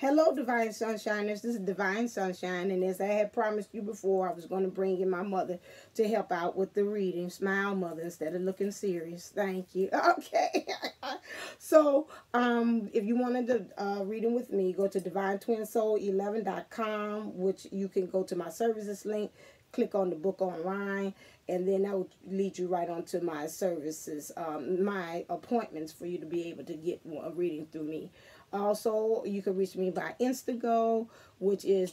Hello, Divine Sunshiners. This is Divine Sunshine, and as I had promised you before, I was going to bring in my mother to help out with the reading. Smile, mother, instead of looking serious. Thank you. Okay. So, if you wanted to reading with me, go to DivineTwinSoul11.com, which you can go to my services link, click on the book online, and then that will lead you right onto my services, my appointments for you to be able to get a reading through me. Also, you can reach me by Instantgo, which is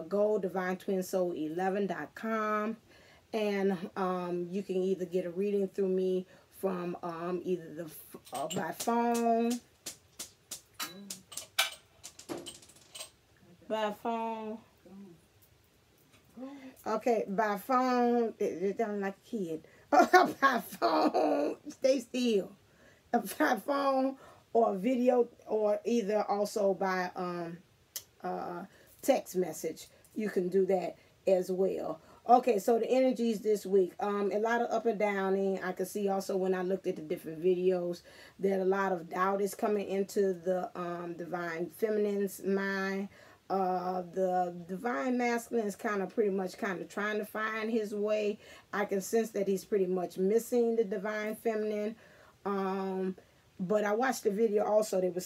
go DivineTwinSoul11.com, and you can either get a reading through me from either by phone, okay, by phone. It sounds like a kid. By phone, stay still. By phone, or video, or either also by text message. You can do that as well. Okay, so the energies this week, a lot of up and downing. I could see also when I looked at the different videos that a lot of doubt is coming into the divine feminine's mind. The divine masculine is kind of trying to find his way. I can sense that he's pretty much missing the divine feminine. But I watched the video also. They were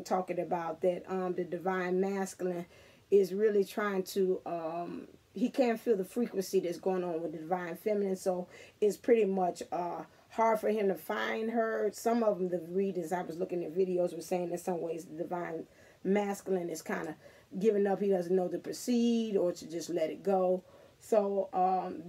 talking about that the divine masculine is really trying to, he can't feel the frequency that's going on with the divine feminine. So it's pretty much hard for him to find her. Some of them, the readers I was looking at videos, were saying in some ways the divine masculine is kind of giving up. He doesn't know to proceed or to just let it go. So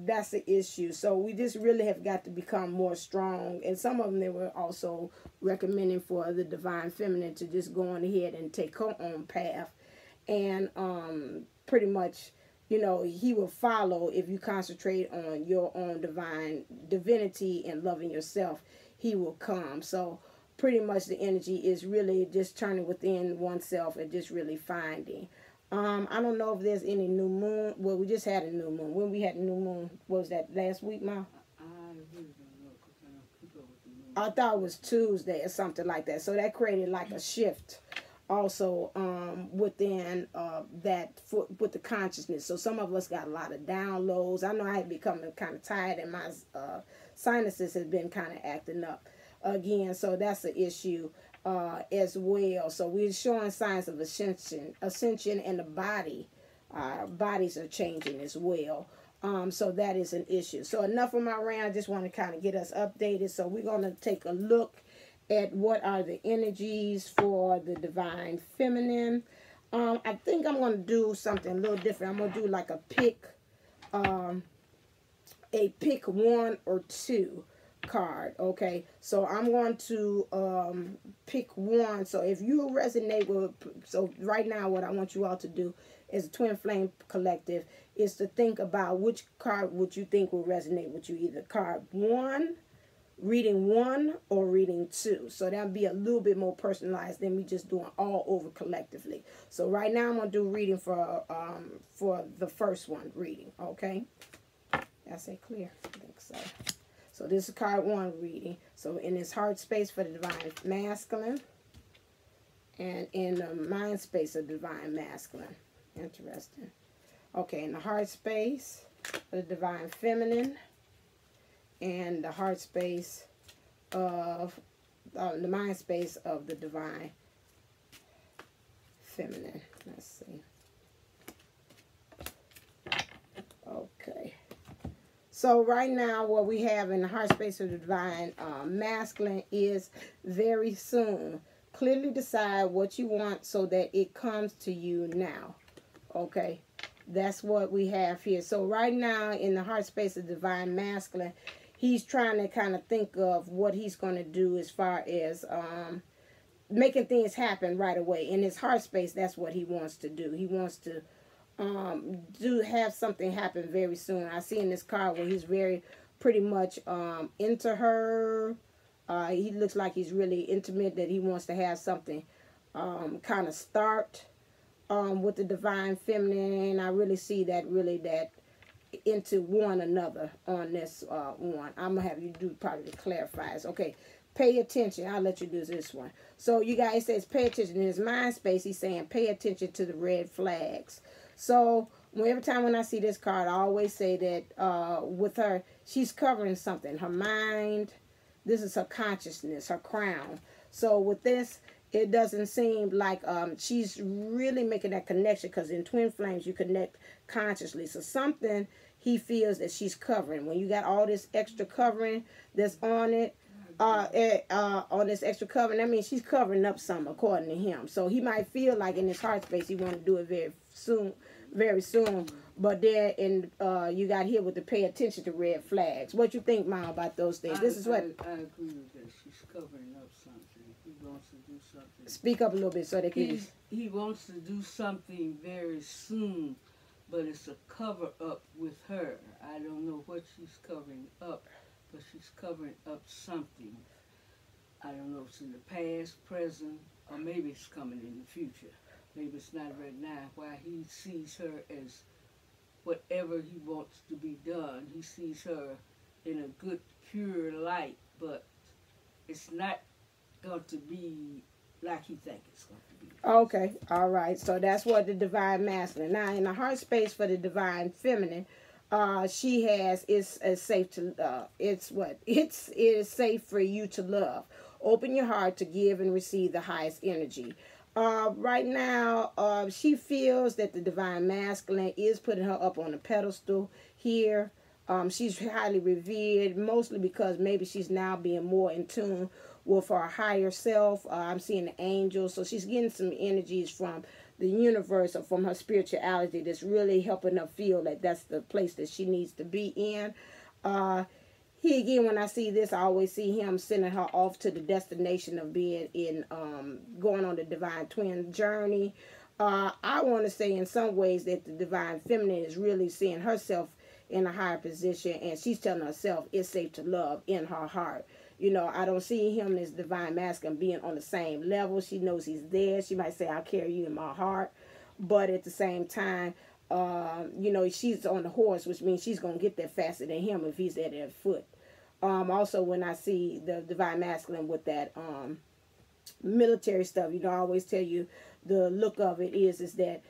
that's the issue. So we just really have got to become more strong. And some of them, they were also recommending for the divine feminine to just go on ahead and take her own path. And pretty much, you know, he will follow if you concentrate on your own divinity and loving yourself. He will come. So pretty much the energy is really just turning within oneself and just really finding. I don't know if there's any new moon. Well, we just had a new moon. When we had a new moon, what was that, last week, Ma? I thought it was Tuesday or something like that. So that created like a shift also within with the consciousness. So some of us got a lot of downloads. I know I had become kind of tired, and my sinuses has been kind of acting up again. So that's the issue as well. So we're showing signs of ascension, and the bodies are changing as well. So that is an issue. So enough of my rant. I just want to kind of get us updated. So we're going to take a look at what are the energies for the divine feminine. I think I'm going to do something a little different. I'm going to do like a pick one or two card. Okay, so I'm going to pick one. So if you resonate with, so right now what I want you all to do as a Twin Flame Collective is to think about which card would you think will resonate with you, either card 1, reading 1, or reading 2. So that'll be a little bit more personalized than me just doing all over collectively. So right now I'm going to do reading for the first one reading. Okay, I say clear? I think so. So this is card 1 reading. So in this heart space for the divine masculine, and in the mind space of divine masculine. Interesting. Okay, in the heart space for the divine feminine, and the heart space of the mind space of the divine feminine. Let's see. Okay. So right now what we have in the heart space of the divine masculine is very soon. Clearly decide what you want so that it comes to you now. Okay. That's what we have here. So right now in the heart space of divine masculine, he's trying to kind of think of what he's going to do as far as making things happen right away. In his heart space, that's what he wants to do. He wants to have something happen very soon. I see in this card where he's very pretty much into her. He looks like he's really intimate, that he wants to have something kind of start with the divine feminine. I really see that into one another on this one. I'm gonna have you do probably the clarifiers. Okay, Pay attention. I'll let you do this one. So you guys, it says pay attention. In his mind space, he's saying pay attention to the red flags. So every time when I see this card, I always say that with her, she's covering something. Her mind, this is her consciousness, her crown. So with this, it doesn't seem like she's really making that connection, because in twin flames, you connect consciously. So something he feels that she's covering. When you got all this extra covering that's on it, on this extra covering, that means she's covering up something according to him. So he might feel like in his heart space he want to do it very soon. But then you got here with the pay attention to red flags. What you think, Mom, about those things? This is what I agree with that. She's covering up something. He wants to do something. Speak up a little bit so they can. He wants to do something very soon, but it's a cover up with her. I don't know what she's covering up, but she's covering up something. I don't know if it's in the past, present, or maybe it's coming in the future. Maybe it's not right now. Why he sees her as whatever he wants to be done. He sees her in a good, pure light, but it's not going to be like he thinks it's going to be. Okay, all right. So that's what the divine masculine. Now, in the heart space for the divine feminine, she has is safe to it is safe for you to love. Open your heart to give and receive the highest energy. Right now, she feels that the divine masculine is putting her up on a pedestal here. She's highly revered, mostly because maybe she's now being more in tune with her higher self. I'm seeing the angels, so she's getting some energies from the universe or from her spirituality that's really helping her feel that that's the place that she needs to be in. He, again, when I see this, I always see him sending her off to the destination of being in, going on the divine twin journey. I want to say in some ways that the divine feminine is really seeing herself in a higher position, and she's telling herself it's safe to love in her heart. You know, I don't see him as divine masculine being on the same level. She knows he's there. She might say, I'll carry you in my heart. But at the same time, you know, she's on the horse, which means she's going to get there faster than him if he's at her foot. Also, when I see the divine masculine with that military stuff, you know, I always tell you the look of it is that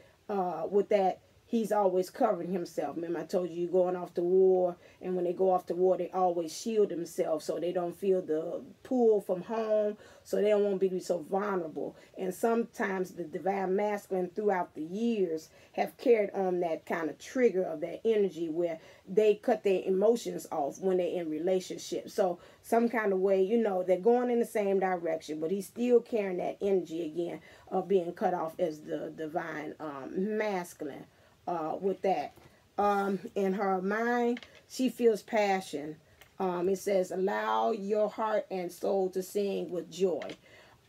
with that, he's always covering himself. Remember, I told you going off to war, and when they go off to war, they always shield themselves so they don't feel the pull from home, so they don't want to be so vulnerable. And sometimes the divine masculine throughout the years have carried on that kind of trigger of that energy where they cut their emotions off when they're in relationships. So some kind of way, you know, they're going in the same direction, but he's still carrying that energy again of being cut off as the divine masculine. With that, in her mind, she feels passion. It says, allow your heart and soul to sing with joy.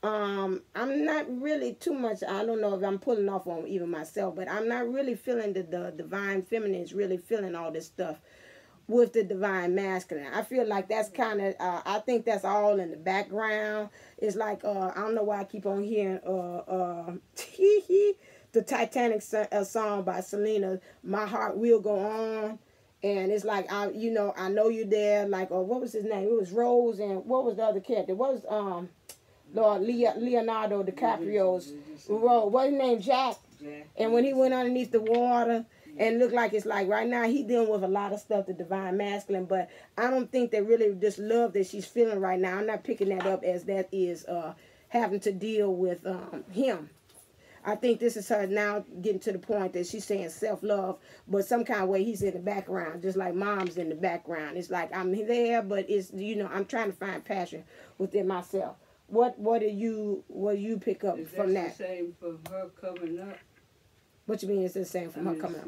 I'm not really too much, I don't know if I'm pulling off on even myself, but I'm not really feeling that the divine feminine is really feeling all this stuff with the divine masculine. I feel like that's kind of, I think that's all in the background. It's like, I don't know why I keep on hearing, the Titanic song by Selena, My Heart Will Go On. And it's like, I know you're there. Like, what was his name? It was Rose, and what was the other character? What was Leonardo DiCaprio's role? What's his name? Jack. And when he went underneath the water, and looked like it's like right now he dealing with a lot of stuff, the divine masculine. But I don't think that really this love that she's feeling right now, I'm not picking that up as that is having to deal with him. I think this is her now getting to the point that she's saying self-love, but some kind of way he's in the background, just like mom's in the background. It's like I'm there, but it's, you know, I'm trying to find passion within myself. What do you pick up from that? Is that the same for her coming up? What you mean it's the same from her coming up?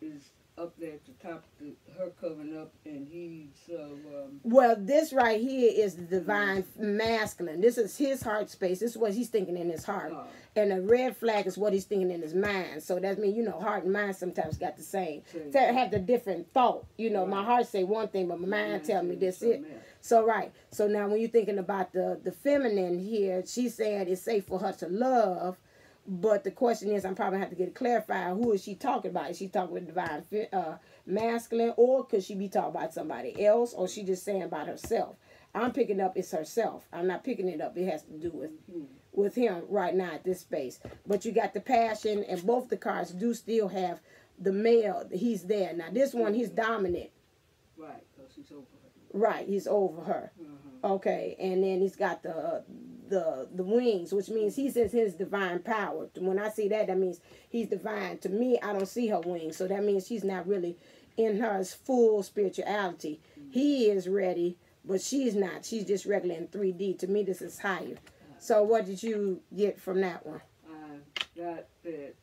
It's up there at the top, her coming up, and he's... Well, this right here is the divine masculine. This is his heart space. This is what he's thinking in his heart. And the red flag is what he's thinking in his mind. So that means, you know, heart and mind sometimes got the same. Have the different thought. You know, my heart say one thing, but my mind tell me this it. So, right. So now when you're thinking about the feminine here, she's saying it's safe for her to love. But the question is, I'm probably have to get it clarified. Who is she talking about? Is she talking with divine masculine, or could she be talking about somebody else, or she just saying about herself? I'm picking up is herself. I'm not picking it up. It has to do with him right now at this space. But you got the passion, and both the cards do still have the male. He's there. Now this one, he's dominant. Right, because he's over her. Right, he's over her. Okay, and then he's got the wings, which means he's in his divine power. When I see that, that means he's divine. To me, I don't see her wings, so that means she's not really in her full spirituality. He is ready, but she's not. She's just regular in 3D. To me, this is higher. So what did you get from that one? I got that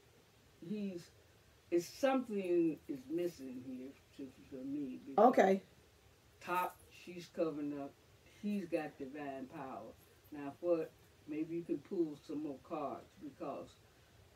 it's something is missing here for me. Okay. Top, she's covering up. He's got divine power. Now, maybe you can pull some more cards, because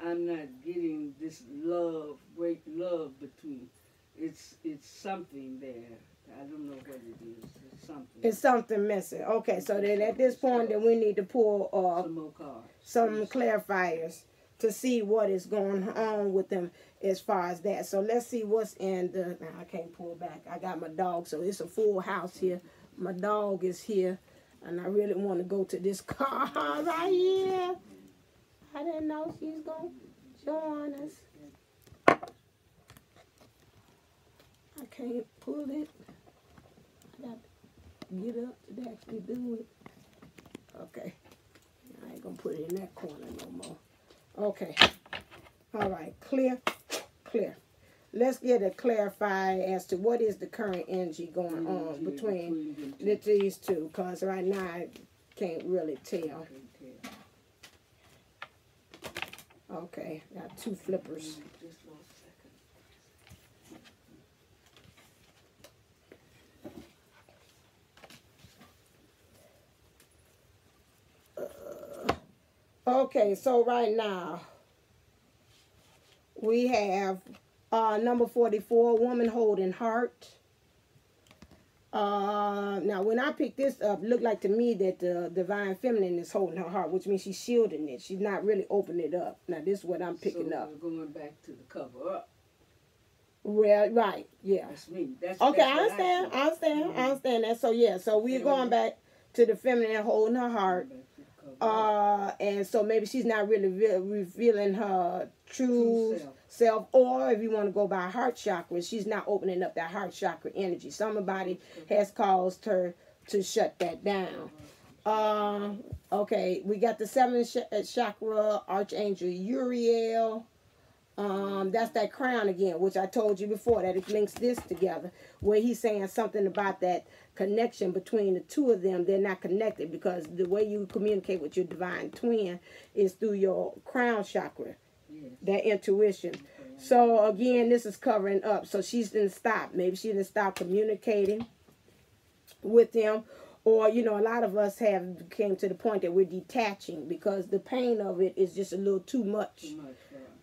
I'm not getting this love, great love between. It's something there. I don't know what it is. It's something. It's something missing. Okay, so then at this point, then we need to pull some more cards, some clarifiers to see what is going on with them as far as that. So let's see what's in the. Now I can't pull back. I got my dog, so it's a full house here. My dog is here, and I really want to go to this car right here. I didn't know she's going to join us. I can't pull it. I got to get up to actually do it. Okay. I ain't going to put it in that corner no more. Okay. All right. Clear. Clear. Let's get it clarified as to what is the current energy going on between these two. Because right now I can't really tell. Okay. Got two flippers. Okay, so right now we have number 44, woman holding heart. Now when I picked this up, it looked like to me that the divine feminine is holding her heart, which means she's shielding it. She's not really opening it up. Now this is what I'm picking up. We're going back to the cover up. Well, right, yeah. That's me. Okay, I understand that. So yeah, so we're going back to the feminine holding her heart. And so maybe she's not really revealing her true self, or if you want to go by heart chakra, she's not opening up that heart chakra energy. Somebody has caused her to shut that down. Okay, we got the seventh chakra, Archangel Uriel. That's that crown again, which I told you before that it links this together, where he's saying something about that connection between the two of them. They're not connected because the way you communicate with your divine twin is through your crown chakra, that intuition. So again, this is covering up. So she didn't stop. Maybe she didn't stop communicating with them. Or, you know, a lot of us have came to the point that we're detaching because the pain of it is just a little too much.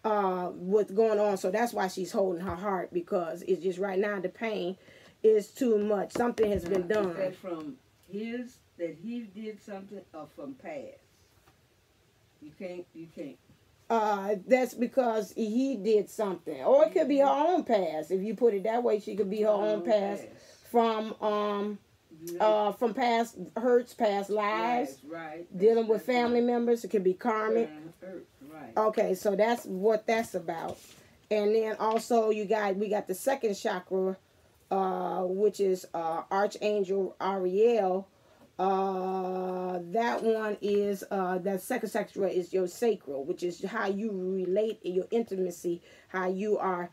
What's going on. So that's why she's holding her heart, because it's just right now the pain is too much. Something has been done. Is that from that he did something, or from past? You can't. That's because he did something. Or it could be her own past. If you put it that way, she could be her own past from past hurts, past lives, dealing with family members. It could be karmic. Okay, so that's what that's about. And then also we got the second chakra, which is Archangel Ariel. That one is that second chakra is your sacral, which is how you relate in your intimacy, how you are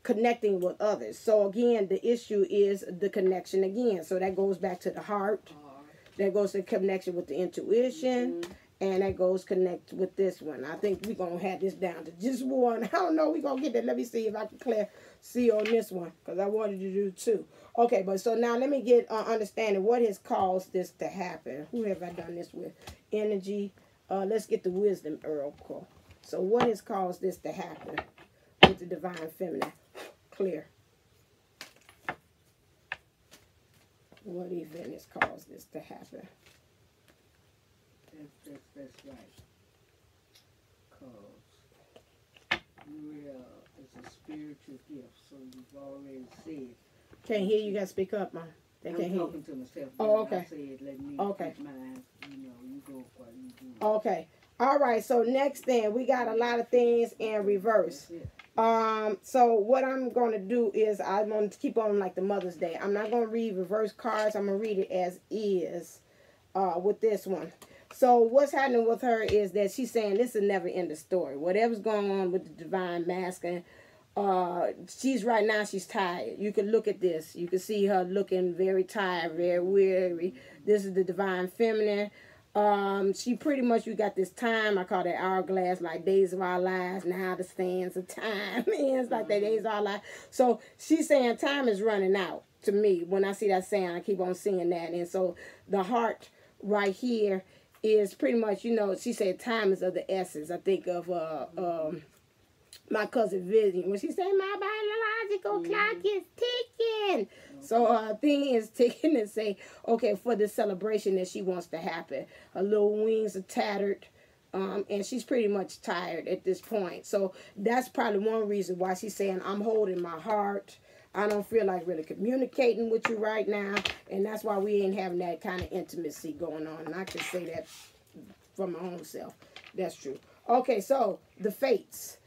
connecting with others. So again, the issue is the connection again. So that goes back to the heart. That goes to connection with the intuition. And that goes connect with this one. I think we're going to have this down to just one. I don't know. We're going to get that. Let me see if I can see on this one, because I wanted to do two. Okay, but so now let me get understanding what has caused this to happen. Who have I done this with? Energy. Let's get the wisdom oracle. So what has caused this to happen with the divine feminine? Clear. What event has caused this to happen? That's right. Because Uriel is a spiritual gift, so you've already said. Can't hear you. Got to speak up, Mom. They I'm can't hear. talking to myself. Oh, okay. I said, let me Okay. keep mine. You go while you do. Okay. All right. So next thing, we got a lot of things in reverse. So what I'm going to do is I'm going to keep on like the Mother's Day. I'm not going to read reverse cards. I'm going to read it as is with this one. So what's happening with her is that she's saying this will never end the story. Whatever's going on with the divine masculine, she's right now, she's tired. You can look at this. You can see her looking very tired, very weary. This is the divine feminine. She pretty much, you got this time, I call that hourglass, like days of our lives. Now the stands of time ends like the days of our lives. So she's saying time is running out to me. When I see that saying, I keep on seeing that. And so the heart right here is pretty much, she said time is of the essence. I think of my cousin Vivian when she said my biological clock is ticking. So her thing is ticking and say, okay, for the celebration that she wants to happen. Her little wings are tattered. And she's pretty much tired at this point. So that's probably one reason why she's saying, I'm holding my heart. I don't feel like really communicating with you right now. And that's why we ain't having that kind of intimacy going on. And I can say that from my own self. That's true. Okay, so the fates.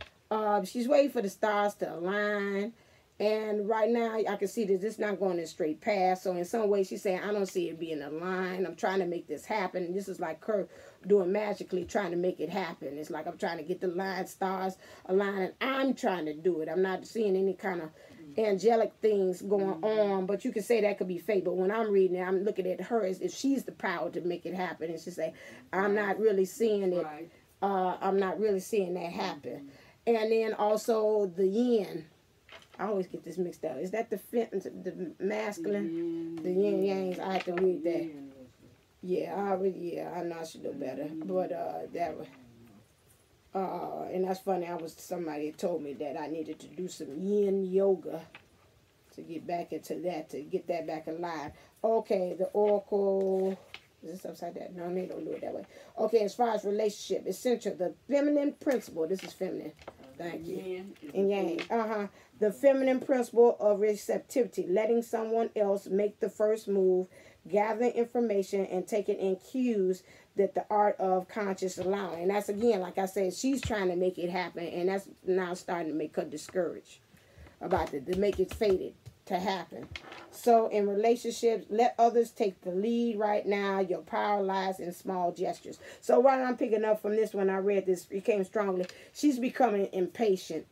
She's waiting for the stars to align. And right now, I can see that this not going in straight path. So in some way, she's saying, I don't see it being aligned. I'm trying to make this happen. And this is like her doing magically, trying to make it happen. It's like I'm trying to get the line stars aligned. I'm trying to do it. I'm not seeing any kind of angelic things going on. But you can say that could be fate. But when I'm reading it, I'm looking at her as if she's the power to make it happen. And she say, I'm not really seeing it. I'm not really seeing that happen. And then also the yin. I always get this mixed up. Is that the masculine? The yin yangs. I have to read that. Yeah, I know I should know better. But that was and that's funny. Somebody had told me that I needed to do some yin yoga to get back into that, to get that back alive. Okay, the oracle. Is this upside down? No, they don't do it that way. Okay, as far as relationship, essential, the feminine principle. This is feminine. Thank you. And yang. The feminine principle of receptivity, letting someone else make the first move, gathering information, and taking in cues, that the art of conscious allowing. And that's, again, like I said, she's trying to make it happen, and that's now starting to make her discouraged about it, to make it fated to happen. So in relationships, let others take the lead right now. Your power lies in small gestures. So what I'm picking up from this, when I read this, it came strongly. She's becoming impatient.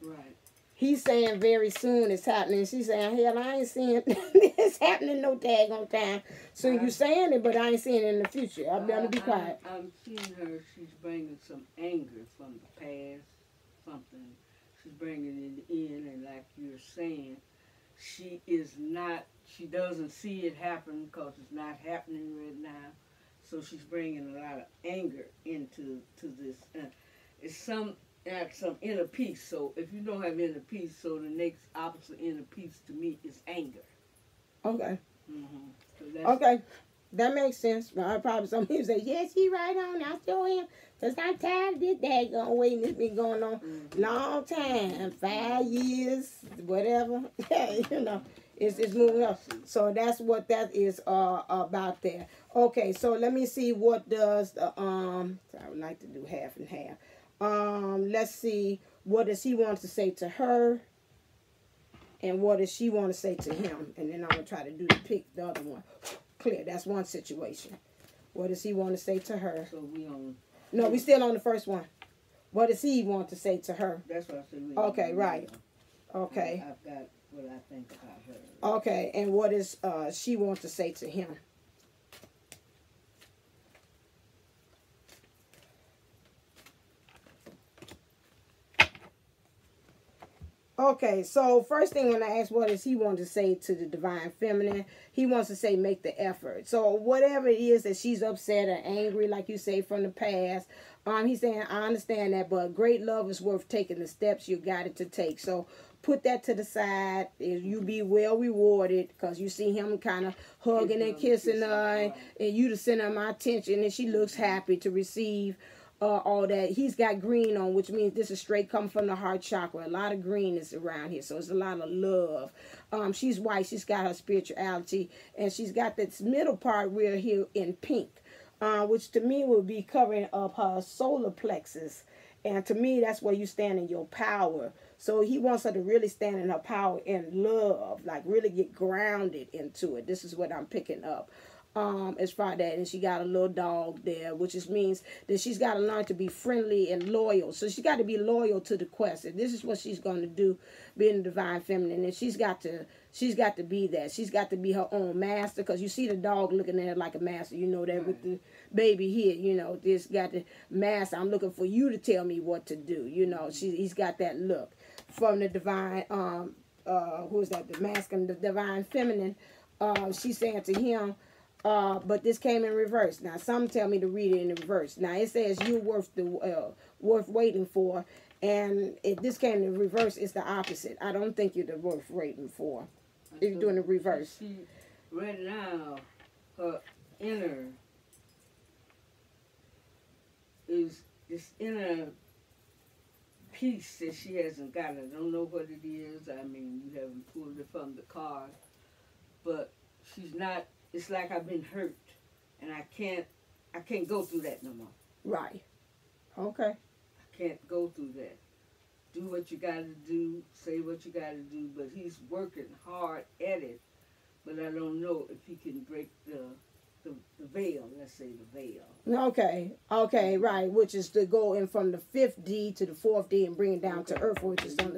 Right. He's saying very soon it's happening. She's saying, hell, I ain't seeing it's happening no daggone time. So you saying it, but I ain't seeing it in the future. I'm going to be quiet. I'm seeing her. She's bringing some anger from the past, something. She's bringing it in, and like you're saying, she doesn't see it happen because it's not happening right now. So she's bringing a lot of anger into this. It's some inner peace. So if you don't have inner peace, so the next opposite inner peace to me is anger. Okay. So okay. That makes sense. Probably some people say, yes, he right on. I show him. Because I'm tired of this daggone waiting. This been going on long time. 5 years, whatever. It's moving up. So that's what that is about there. Okay, so let me see what does the I would like to do half and half. Let's see, what does he want to say to her, and what does she want to say to him? And then I'm gonna try to pick the other one. Clear. That's one situation. What does he want to say to her? So No, we still on the first one. What does he want to say to her? That's what I said. Okay, right. Okay. I've got what I think about her. Okay, and what does she want to say to him? Okay, so first thing when I ask what does he want to say to the divine feminine, he wants to say make the effort. So whatever it is that she's upset or angry, like you say, from the past, he's saying, I understand that, but great love is worth taking the steps you got it to take. So put that to the side. You be well rewarded because you see him kind of hugging and kissing her, and you the center of my attention, and she looks happy to receive all that. He's got green on, which means this is straight come from the heart chakra. A lot of green is around here, so it's a lot of love. She's white. She's got her spirituality, and she's got this middle part real here in pink, which to me would be covering up her solar plexus. And to me, that's where you stand in your power. So he wants her to really stand in her power and love, like really get grounded into it. This is what I'm picking up. As far as that, and she got a little dog there, which just means that she's got to learn to be friendly and loyal. So she's got to be loyal to the quest. And this is what she's going to do, being the divine feminine. And she's got to be that. She's got to be her own master, because you see the dog looking at her like a master. You know that right. With the baby here, you know, this got the master. I'm looking for you to tell me what to do. You know, he's got that look from the divine. Who is that? The masculine, the divine feminine. She's saying to him. But this came in reverse. Now, some tell me to read it in reverse. Now, it says you're worth waiting for. And if this came in reverse, it's the opposite. I don't think you're the worth waiting for. If you're doing the reverse. She, right now, her inner is this inner peace that she hasn't got. I don't know what it is. I mean, you haven't pulled it from the card. But she's not. It's like I've been hurt, and I can't go through that no more. Right. Okay. I can't go through that. Do what you got to do, say what you got to do, but he's working hard at it. But I don't know if he can break the veil, let's say the veil. Okay, right, which is to go in from the 5th D to the 4th D and bring it down to Earth, which is on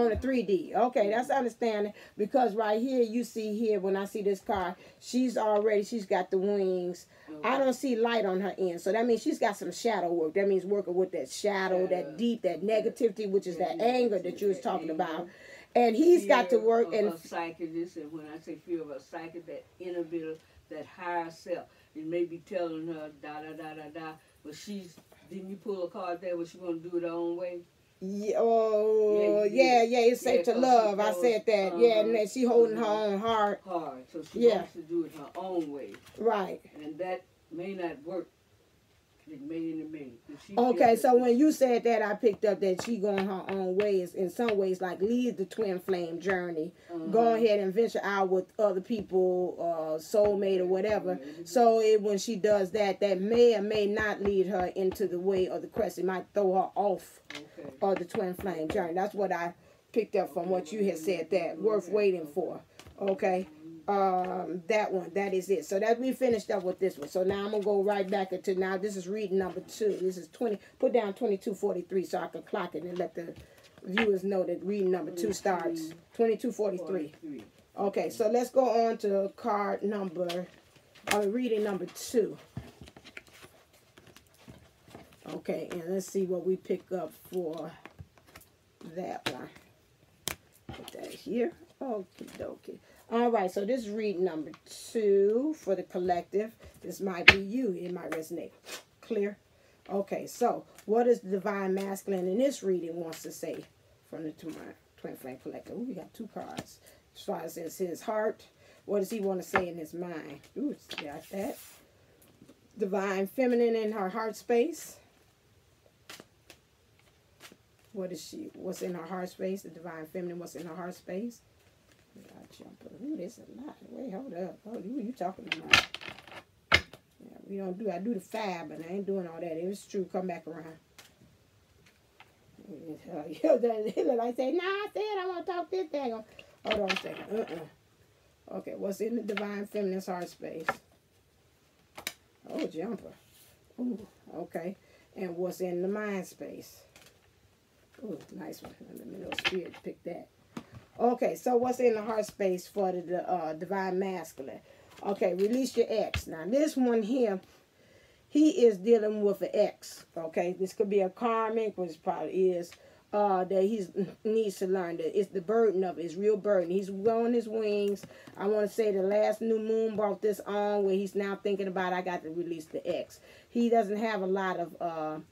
the 3D. Okay, that's understanding, because right here, you see here, when I see this card, she's got the wings. Okay. I don't see light on her end, so that means she's got some shadow work. That means working with that shadow, that deep, that negativity, which is that anger that you was talking about. And he's got to work. And psychicness, and when I say fear of a psychic, that inner bit, that higher self, it may be telling her but didn't you pull a card there where she want to do it her own way? Yeah, it's safe to love. I said that. Yeah, and she holding her own heart. So she wants to do it her own way. Right. And that may not work. It may. Okay, so when you said that, I picked up that she going her own ways. In some ways, like lead the twin flame journey. Go ahead and venture out with other people, soulmate or whatever. So when she does that, that may or may not lead her into the way of the crest. It might throw her off of the twin flame journey. That's what I picked up from what you had said. That worth waiting for. Okay. That is it. So that we finished up with this one. So now I'm gonna go right back into, now this is reading number 2. This is 20. Put down 2243 so I can clock it and let the viewers know that reading number 2 starts 2243. Okay, so let's go on to card number, reading number 2. Okay, and let's see what we pick up for that one. Put that here. Okie dokie. All right, so this is reading number 2 for the collective. This might be you. It might resonate. Clear? Okay, so what is the divine masculine in this reading wants to say from the twin flame collective? Ooh, we got 2 cards. As far as his heart, what does he want to say in his mind? Ooh, it's got that. Divine feminine in her heart space. What's in her heart space? The divine feminine, what's in her heart space? Ooh, there's a lot. Wait, hold up. Oh, who you talking about? Yeah, I do the 5, but I ain't doing all that. If it's true, come back around. I say, nah, I said I want to talk this thing. Hold on a second. Okay, what's in the divine feminine's heart space? Oh, jumper. Ooh, okay. And what's in the mind space? Ooh, nice one. Let me know spirit pick that. Okay, so what's in the heart space for the divine masculine? Okay, release your ex. Now, this one here, he is dealing with an ex. Okay, this could be a karmic, which probably is, that he needs to learn that it's the burden of it. It's real burden. He's growing his wings. I want to say the last new moon brought this on, where he's now thinking about, I got to release the ex. He doesn't have a lot of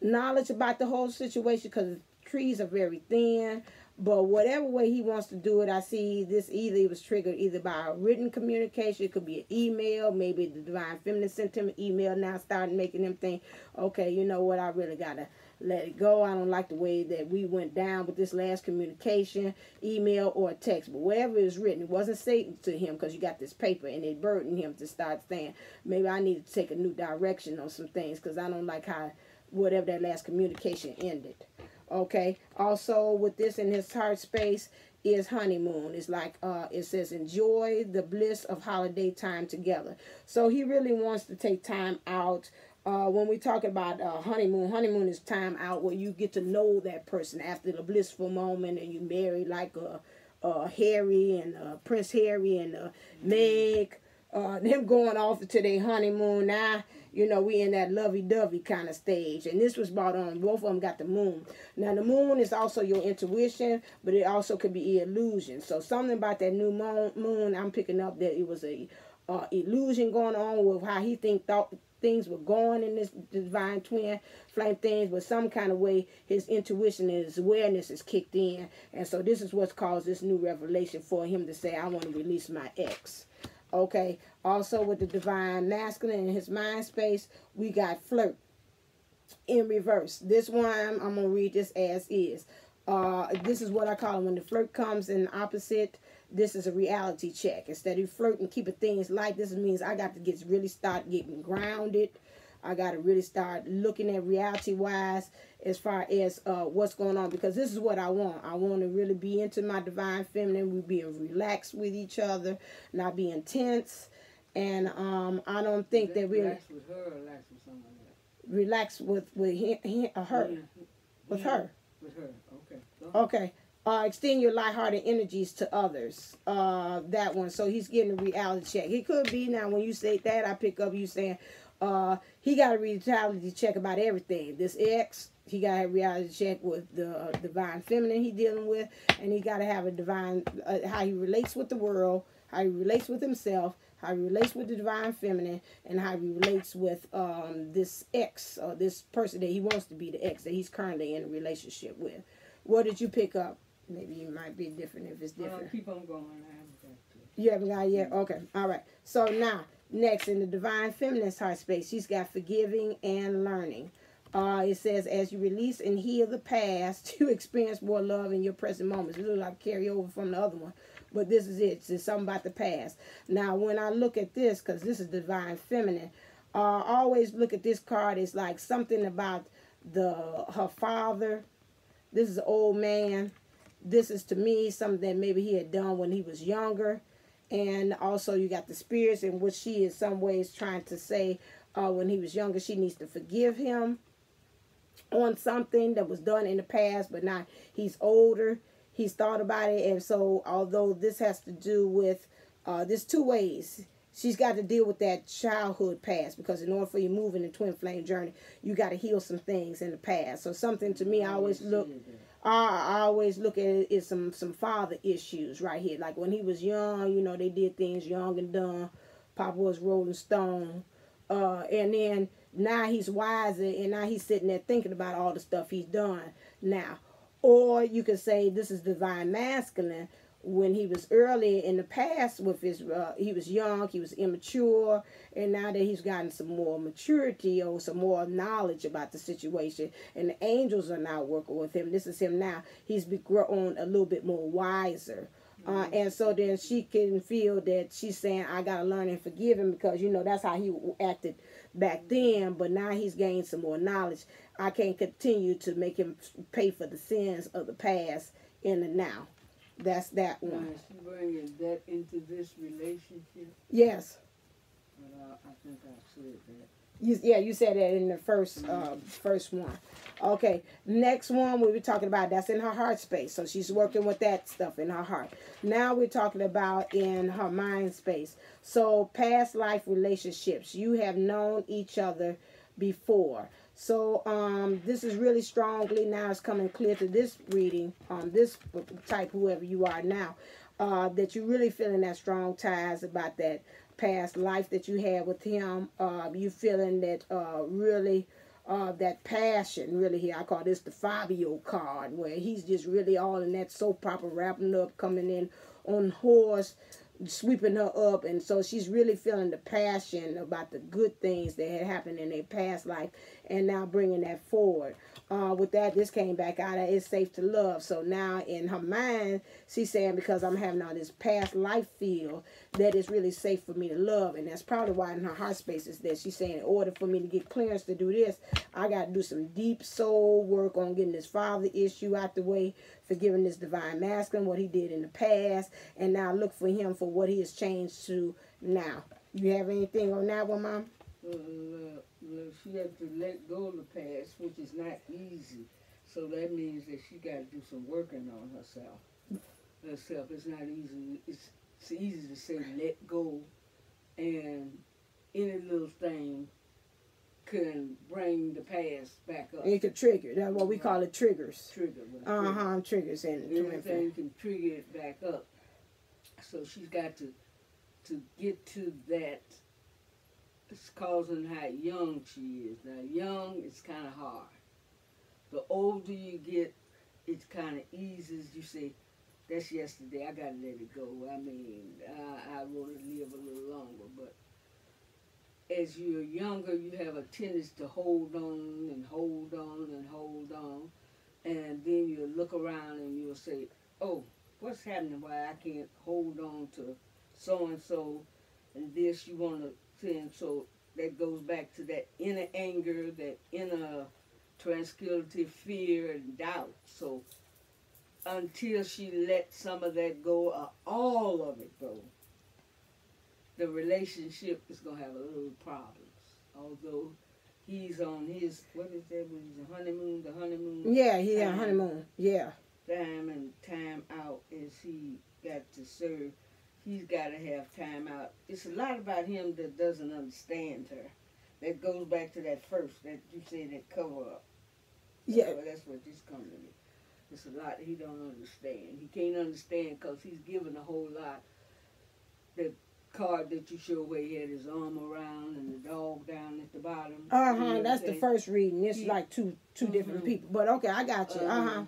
knowledge about the whole situation because the trees are very thin. But whatever way he wants to do it, I see this either it was triggered either by a written communication. It could be an email. Maybe the Divine Feminine sent him an email now, starting making him think, okay, you know what, I really got to let it go. I don't like the way that we went down with this last communication, email or text. But wherever it's written, it wasn't Satan to him, because you got this paper, and it burdened him to start saying, maybe I need to take a new direction on some things, because I don't like how whatever that last communication ended. Okay. Also, with this in his heart space is honeymoon. It's like it says, enjoy the bliss of holiday time together. So he really wants to take time out. When we talk about honeymoon is time out where you get to know that person after the blissful moment, and you marry like Harry and Prince Harry and Meg. Them going off to their honeymoon now. You know, we in that lovey-dovey kind of stage. And this was brought on. Both of them got the moon. Now, the moon is also your intuition, but it also could be illusion. So something about that new moon, I'm picking up that it was a illusion going on with how he thought things were going in this divine twin flame things, but some kind of way his intuition and his awareness is kicked in. And so this is what's caused this new revelation for him to say, I want to release my ex. Okay. Also with the divine masculine in his mind space, we got flirt in reverse. This one, I'm going to read this as is. This is what I call it. When the flirt comes in opposite, this is a reality check. Instead of flirting, keeping things light, this means I got to really start getting grounded. I got to really start looking at reality-wise as far as what's going on. Because this is what I want. I want to really be into my divine feminine. We being relaxed with each other, not being tense. And I don't think that we relax with her or relax with someone else. Relax with her. With her. With her. Okay. Okay. Extend your lighthearted energies to others. That one. So he's getting a reality check. It could be now when you say that, I pick up you saying he got a reality check about everything. This ex, he got a reality check with the divine feminine he dealing with, and he got to have a divine how he relates with the world, how he relates with himself, how he relates with the divine feminine, and how he relates with this ex or this person that he wants to be the ex that he's currently in a relationship with. What did you pick up? Maybe it might be different if it's different. Keep on going. I haven't got to it. You haven't got it yet? Okay. All right. So now, next in the divine feminine's heart space, she's got forgiving and learning. It says, as you release and heal the past, you experience more love in your present moments. It looks like carry over from the other one. But this is it. It's something about the past. Now, when I look at this, because this is divine feminine, I always look at this card. It's like something about her father. This is an old man. This is, to me, something that maybe he had done when he was younger. And also you got the spirits in which she is some ways trying to say when he was younger, she needs to forgive him on something that was done in the past, but now he's older. He's thought about it. And so although this has to do with, there's two ways. She's got to deal with that childhood past, because in order for you to move in the twin flame journey, you got to heal some things in the past. So something to me, I always look at it as some father issues right here. Like when he was young, you know, they did things young and dumb. Papa was Rolling Stone. And then now he's wiser, and now he's sitting there thinking about all the stuff he's done now. Or you could say this is divine masculine. When he was early in the past with his, he was young, he was immature, and now that he's gotten some more maturity or some more knowledge about the situation, and the angels are now working with him. This is him now. He's grown a little bit more wiser. And so then she can feel that she's saying, I got to learn and forgive him, because, you know, that's how he acted back then. But now he's gained some more knowledge. I can't continue to make him pay for the sins of the past in the now. That's that one. Is she bringing that into this relationship? Yes. I think I said that. You said that in the first one. Okay, next one we were talking about, that's in her heart space. So she's working with that stuff in her heart. Now we're talking about in her mind space. So past life relationships. You have known each other before. So this is really strongly now, it's coming clear to this reading, this type, whoever you are now, that you're really feeling that strong ties about that past life that you had with him. You feeling that really that passion really here. I call this the Fabio card, where he's just really all in that soap opera, wrapping up, coming in on horse, sweeping her up, and so she's really feeling the passion about the good things that had happened in their past life, and now bringing that forward. With that, this came back out that it's safe to love. So now in her mind, she's saying, because I'm having all this past life feel, that it's really safe for me to love. And that's probably why in her heart space is that she's saying, in order for me to get clearance to do this, I got to do some deep soul work on getting this father issue out the way, forgiving this divine masculine, what he did in the past, and now look for him for what he has changed to now. You have anything on that one, Mom? She has to let go of the past, which is not easy. So that means that she got to do some working on herself. It's not easy. It's easy to say let go, and any little thing can bring the past back up. It could trigger. That's what we call it, triggers. Trigger. Triggers. And everything can trigger it back up. So she's got to get to that. It's causing how young she is. Now, young, it's kind of hard. The older you get, it's kind of eases. You say, that's yesterday. I got to let it go. I mean, I want to live a little longer. But as you're younger, you have a tendency to hold on and hold on and hold on. And then you'll look around and you'll say, oh, what's happening? Why I can't hold on to so-and-so and this you want to sin. So that goes back to that inner anger, that inner transculative fear and doubt. So until she lets some of that go, or all of it go, the relationship is going to have a little problems. Although he's on his, what is that, when he's a honeymoon, the honeymoon? Yeah, he's on honeymoon, yeah. Time and time out as he got to serve. He's got to have time out. It's a lot about him that doesn't understand her. That goes back to that first, that you said, that cover up. Yeah. That's what this comes to me. It's a lot he don't understand. He can't understand because he's given a whole lot. The card that you show where he had his arm around and the dog down at the bottom. That's the first reading. It's like two different people. But okay, I got you.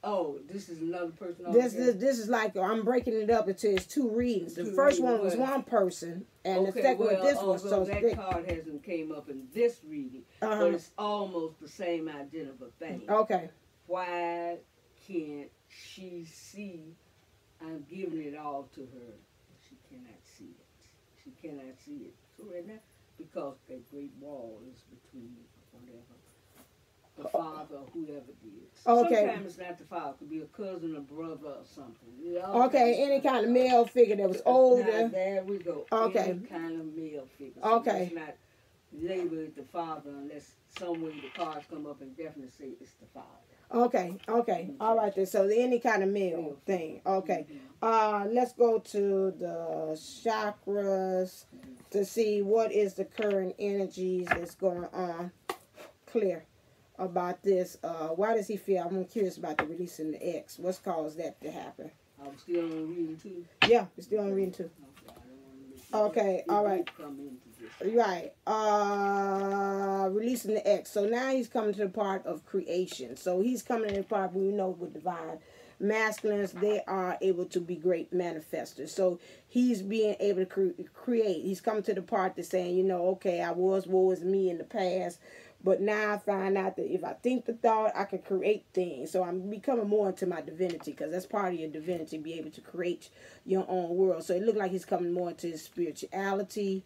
Oh, this is another person. This is like, I'm breaking it up into its two readings. The first one was one person, and the second one, this one. So that card hasn't came up in this reading, but it's almost the same identical thing. Okay. Why can't she see I'm giving it all to her? She cannot see it. She cannot see it. So right now, because that great wall is between whatever. The father, whoever it is. Okay. Sometimes it's not the father. It could be a cousin, a brother, or something. Okay, any kind of male figure that was older. Now, there we go. Okay. Any kind of male figure. So okay. It's not labeled the father unless some way the cards come up and definitely say it's the father. Okay. All right then. So any kind of male thing. Okay. Let's go to the chakras to see what is the current energies that's going on. Clear. About this, why does he feel? I'm curious about the releasing the X. What's caused that to happen? I'm still on reading too. Yeah, we're still on reading too. Okay, all right. Right. Releasing the X. So now he's coming to the part of creation. So he's coming to the part we know with divine masculines, they are able to be great manifestors. So he's being able to create. He's coming to the part that's saying, okay, I was, woe is me in the past. But now I find out that if I think the thought, I can create things. So I'm becoming more into my divinity, because that's part of your divinity, be able to create your own world. So it looked like he's coming more into his spirituality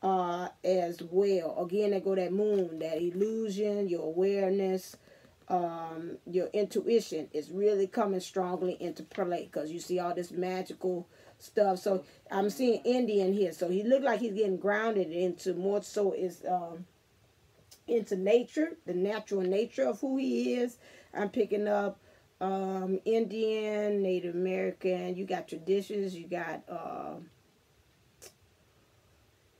as well. Again, they go that moon, that illusion, your awareness, your intuition is really coming strongly into play, because you see all this magical stuff. So I'm seeing Indian here. So he looked like he's getting grounded into more so is... into nature, the natural nature of who he is. I'm picking up Indian, Native American. You got traditions. You got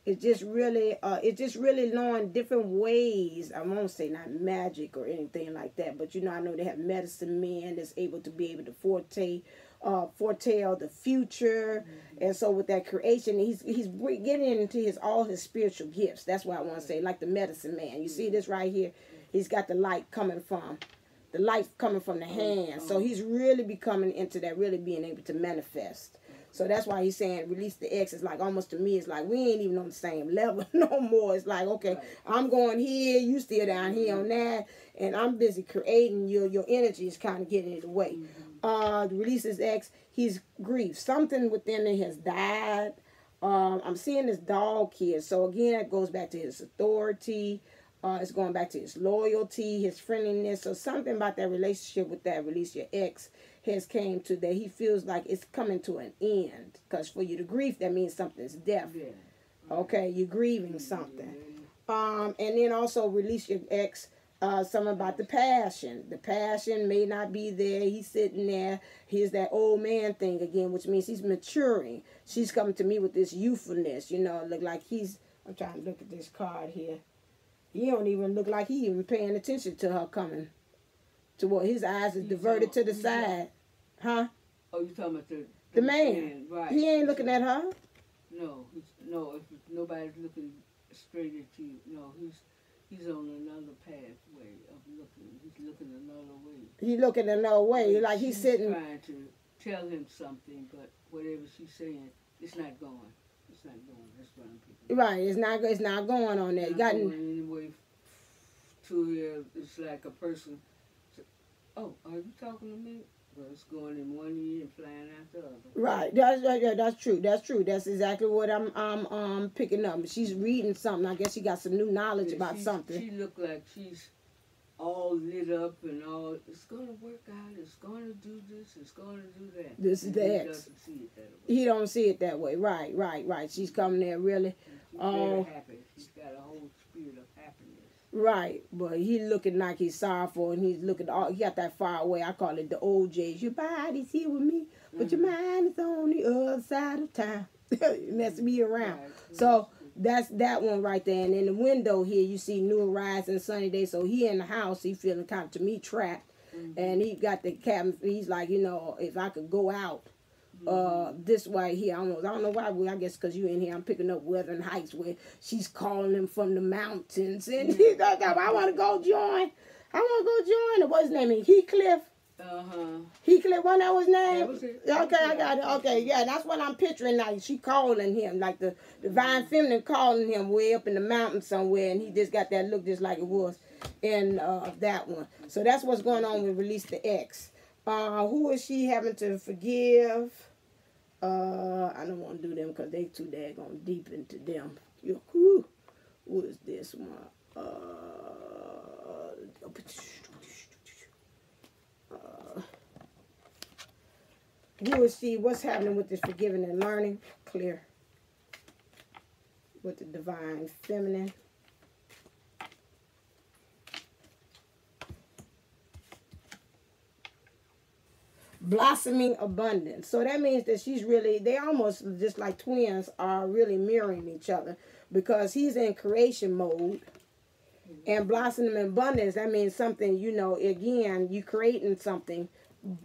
it's just really knowing different ways. I won't say not magic or anything like that, but I know they have medicine men that's able to be able to foretell the future. And so with that creation, he's getting into all his spiritual gifts. That's what I want to say, like the medicine man. You see this right here. he's got the light coming from. The light coming from the hand. So he's really becoming into that, really being able to manifest. So that's why he's saying release the X. It's like almost to me, it's like we ain't even on the same level no more. It's like, okay, I'm going here, you still down here on that, and I'm busy creating. Your energy is kind of getting in the way. Release his X. He's grief. Something within it has died. I'm seeing this dog here. So again, it goes back to his authority. It's going back to his loyalty, his friendliness. So something about that relationship with that release your ex has came to that he feels like it's coming to an end. Because for you to grieve, that means something's death. Yeah. Okay, you're grieving something. And then also release your ex. Something about the passion. The passion may not be there. He's sitting there. Here's that old man thing again, which means he's maturing. She's coming to me with this youthfulness. You know, look like he's. I'm trying to look at this card here. He don't even look like he even paying attention to her coming. To what his eyes is diverted to the side. Huh? Oh, you talking about the man. Right. He ain't looking at her. No, if nobody's looking straight at you, no, he's on another pathway of looking. He's looking another way. He looking another way. Like he's sitting. Trying to tell him something, but whatever she's saying, it's not going. It's not going. That's what I'm picking. Right. It's not going on there. You got anyway to here. It's like a person. Oh, are you talking to me? Well, it's going in one ear and flying out the other. Right. That's true. That's exactly what I'm picking up. She's reading something. I guess she got some new knowledge about something. She looked like she's all lit up and all. It's going to work out. It's going to do this. It's going to do that. This is the X. Doesn't see it that way. He don't see it that way. Right. She's coming there really. She's very happy. She's got a whole spirit of happiness. Right, but he looking like he's sorrowful, and he's looking all. He got that far away. I call it the old J's. Your body's here with me, but your mind is on the other side of town. It messed me around. Right. So that's that one right there. And in the window here, you see new horizon, sunny day. So he in the house, he feeling kind of to me trapped, and he got the cabin. He's like, you know, if I could go out. This way here, I don't know why. I guess because you in here, I'm picking up Wuthering Heights where she's calling him from the mountains, and he's like, I want to go join. What's his name? Heathcliff. Heathcliff. What that was name? Okay, I got it. Okay, yeah, that's what I'm picturing. Like she calling him, like the divine feminine calling him way up in the mountains somewhere, and he just got that look just like it was in that one. So that's what's going on with Release the X. Who is she having to forgive? I don't want to do them because they too daggone deep into them. Who is this one? Who is she? What's happening with this forgiving and learning? Clear. With the divine feminine. Blossoming abundance. So that means that she's really, they almost just like twins are really mirroring each other because he's in creation mode and blossoming abundance. That means something, you know, again, you creating something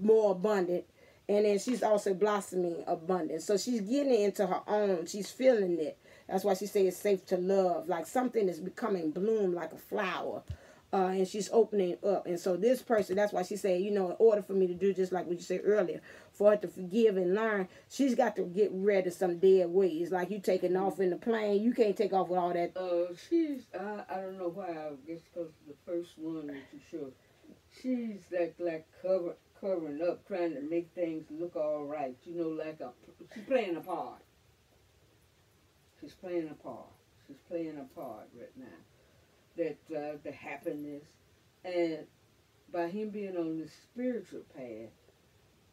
more abundant. And then she's also blossoming abundance. So she's getting into her own. She's feeling it. That's why she says it's safe to love. Like something is becoming bloom like a flower. And she's opening up. And so this person, that's why she said, you know, in order for me to do just like what you said earlier, for her to forgive and learn, she's got to get rid of some dead ways. Like you taking off in the plane, you can't take off with all that. I don't know why, I guess because the first one that you showed, she's like covering up, trying to make things look all right. You know, she's playing a part. She's playing a part right now. That the happiness, and by him being on the spiritual path,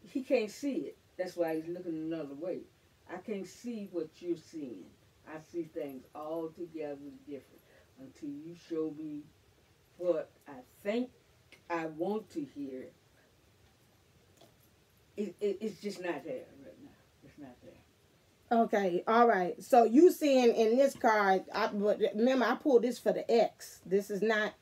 he can't see it. That's why he's looking another way. I can't see what you're seeing. I see things altogether different until you show me what I think I want to hear. It's just not there right now. It's not there. Okay, all right. So you seeing in this card, remember I pulled this for the X. This not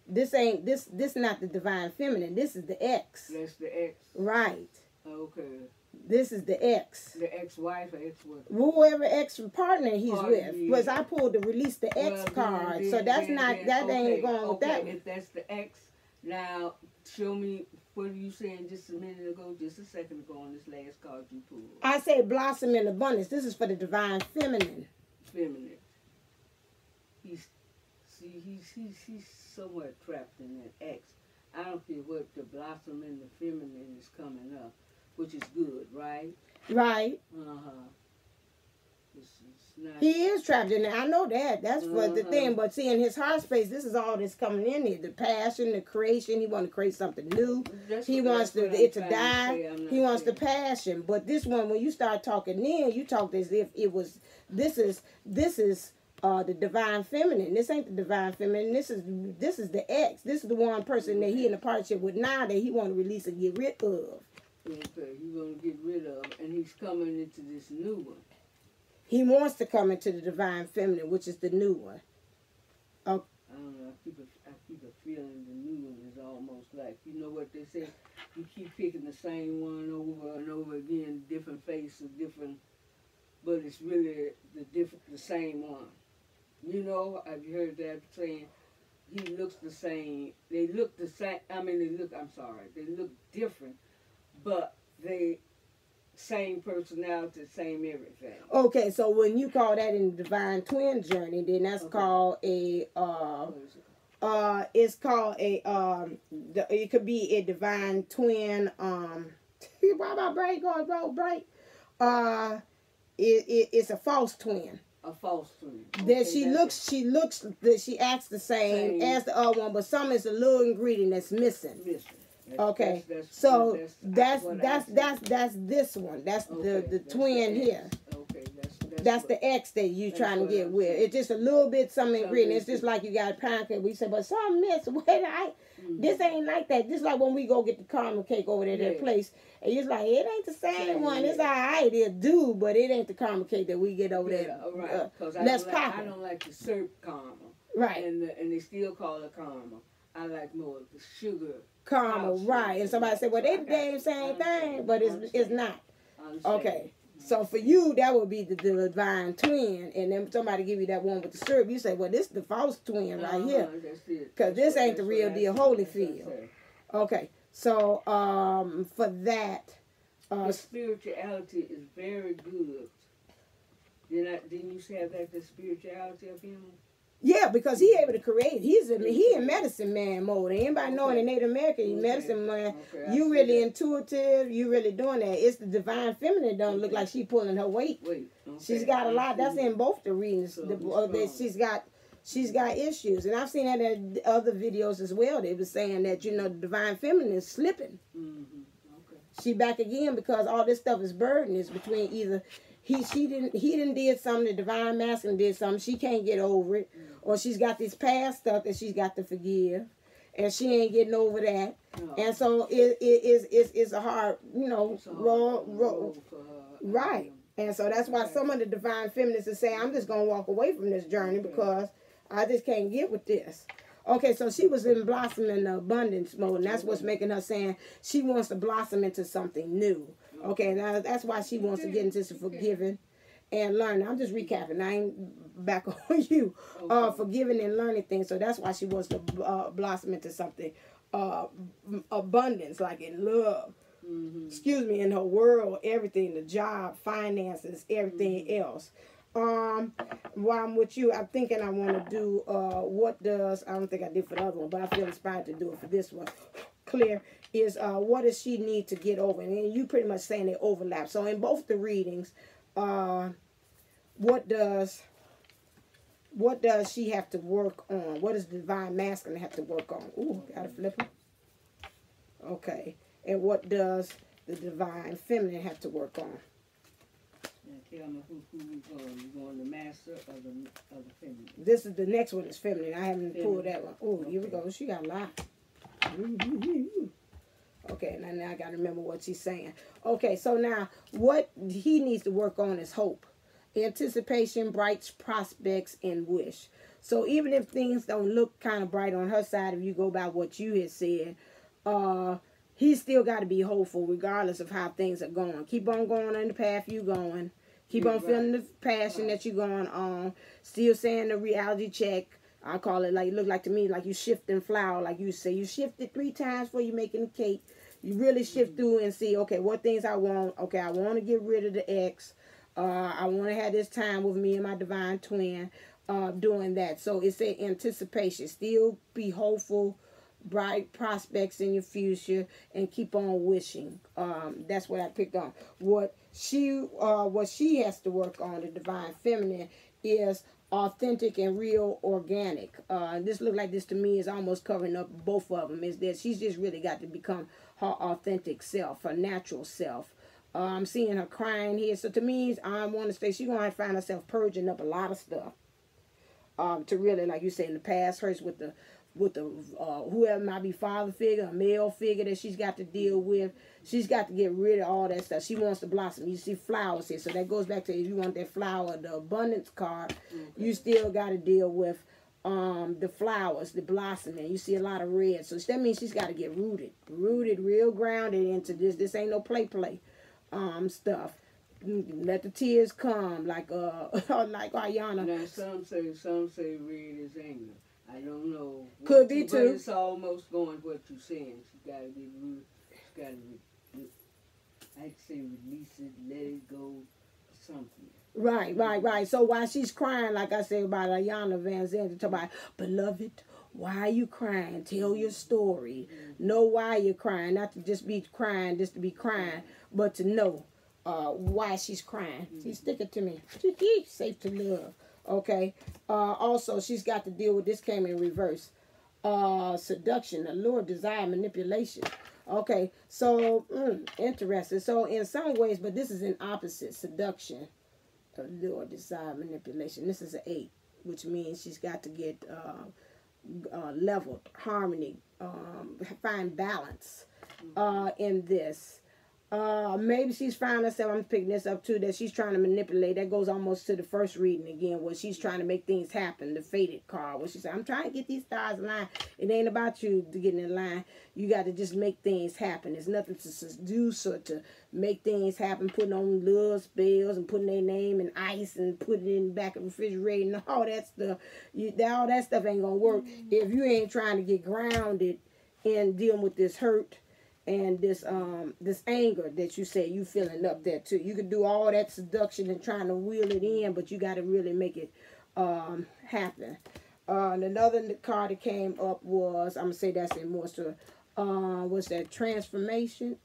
the divine feminine. This is the X. That's the X. Right. Okay. This is the ex. The ex-wife or ex-wife? Whoever ex-partner he's with. Yeah. Because I pulled to release the ex card. So that's not, that ain't going with that one. If that's the ex, now show me, what were you saying just a minute ago, just a second ago on this last card you pulled? I say blossom in abundance. This is for the divine feminine. Feminine. He's somewhat trapped in that ex. I don't care what the blossom in the feminine is coming up, which is good, right? Right. It's not, he is trapped in there. I know that. That's for the thing. But see, in his heart space, this is all that's coming in here. The passion, the creation. He wants to create something new. He wants it to die. He wants the passion. But this one, when you start talking in, you talk as if it was, this is the divine feminine. This ain't the divine feminine. This is the ex. This is the one person that he in a partnership with now that he want to release and get rid of. Okay, he's going to get rid of, and he's coming into this new one. He wants to come into the divine feminine, which is the new one. Oh. I don't know. I keep a feeling the new one is almost like, you know what they say? You keep picking the same one over and over again, different faces, different, but it's really the same one. You know, have you heard that saying? He looks the same. They look the same. They look different, but they same personality, same everything. Okay, so when you call that in the divine twin journey, then that's called a it's called a it could be a divine twin. Why my brain going so bright? It's a false twin. A false twin. Okay, that she acts the same as the other one, but some is a little ingredient that's missing. Okay, so that's this one. That's the twin here. Okay, that's the ex that you trying to get with. It's just a little bit some ingredient. It's just like you got a pound cake. We said, but some miss. This ain't like that. Just like when we go get the caramel cake over there, that place, and it's like it ain't the same one. It's alright, it do, but it ain't the caramel cake that we get over there. Right. I don't like the syrup caramel. Right. And they still call it caramel. I like more of the sugar. Caramel, right. And somebody said, well, they the damn same thing, but it's not. Okay. So for you, that would be the divine twin. And then somebody give you that one with the syrup. You say, well, this is the false twin right here. Because this ain't the real deal Holyfield. Okay. So for that. The spirituality is very good. Didn't you say that the spirituality of him? Yeah, because he able to create. He in medicine man mode. Anybody know in Native American, you medicine man, you really intuitive, you really doing that. It's the divine feminine don't look like she pulling her weight. She's got a lot. That's in both the readings. She's got issues. And I've seen that in other videos as well. They were saying that, the divine feminine is slipping. She back again because all this stuff is burden. It's between either he didn't did something, the divine masculine did something, she can't get over it, or she's got this past stuff that she's got to forgive, and she ain't getting over that, and so it's a hard, road, right, and so that's why some of the divine feminists are saying, I'm just gonna walk away from this journey because I just can't get with this. Okay, so she was in blossom in the abundance mode, and that's what's making her saying she wants to blossom into something new. Okay, now that's why she wants to get into some forgiving and learning. I'm just recapping. I ain't back on you. Forgiving and learning things. So that's why she wants to blossom into something abundance, like in love. Excuse me, in her world, everything, the job, finances, everything else. While I'm with you, I'm thinking I want to do I don't think I did for the other one, but I feel inspired to do it for this one. Clear is what does she need to get over, and you pretty much saying they overlap. So in both the readings, what does she have to work on? What does the divine masculine have to work on? Ooh, gotta flip it. Okay, and what does the divine feminine have to work on? Tell me who we going. You going the master or the feminine? This is the next one is feminine. I haven't pulled that one. Oh, here we go. She got a lot. Okay, now I got to remember what she's saying. Okay, so now what he needs to work on is hope, anticipation, bright prospects, and wish. So even if things don't look kind of bright on her side, if you go by what you had said, He still got to be hopeful regardless of how things are going. Keep on going on the path you're going. Keep on feeling the passion that you're going on. Still saying the reality check. I call it, like, it look like to me like you shifting flour. Like you say, you shifted 3 times before you making the cake. You really shift through and see, okay, what things I want. Okay, I want to get rid of the ex. I want to have this time with me and my divine twin doing that. So it's a anticipation. Still be hopeful, bright prospects in your future, and keep on wishing. That's what I picked on. What she has to work on, the divine feminine, is authentic and real, organic. This look like this to me is almost covering up both of them. Is that she's just really got to become her authentic self, her natural self. I'm seeing her crying here. So to me, I want to say she's going to find herself purging up a lot of stuff. To really, like you say, in the past hurts with the whoever might be father figure, a male figure that she's got to deal with. She's got to get rid of all that stuff. She wants to blossom. You see flowers here. So that goes back to, if you want that flower, the abundance card, you still got to deal with the flowers, the blossoming. You see a lot of red. So that means she's got to get rooted, real grounded into this. This ain't no play stuff. Let the tears come, like like Ayana. Now some say red is anger. I don't know. Could be too. But it's almost going what you're saying. She gotta get rooted. She gotta I'd say release it, let it go, something. Right. So while she's crying, like I said about Ayana Van Zandt, talk about, beloved, why are you crying? Tell your story. Know why you're crying. Not to just be crying, just to be crying, but to know why she's crying. She's sticking to me. Safe to love. Okay. Also, she's got to deal with, this came in reverse. Seduction, allure, desire, manipulation. Okay. So, interesting. So, in some ways, but this is an opposite. Seduction, allure, desire, manipulation. This is an 8, which means she's got to get leveled, harmony, find balance in this. Maybe she's finding herself, I'm picking this up too, that she's trying to manipulate. That goes almost to the first reading again, where she's trying to make things happen. The fated card, where she said, I'm trying to get these stars in line. It ain't about you to get in line. You got to just make things happen. There's nothing to seduce or to make things happen, putting on love spells and putting their name in ice and putting it in the back of the refrigerator and all that stuff. All that stuff ain't going to work if you ain't trying to get grounded in dealing with this hurt and this anger that you say you feeling up there too. You could do all that seduction and trying to wheel it in, but you got to really make it happen. Another card that came up was, I'm gonna say that's in more to what's that? Transmission,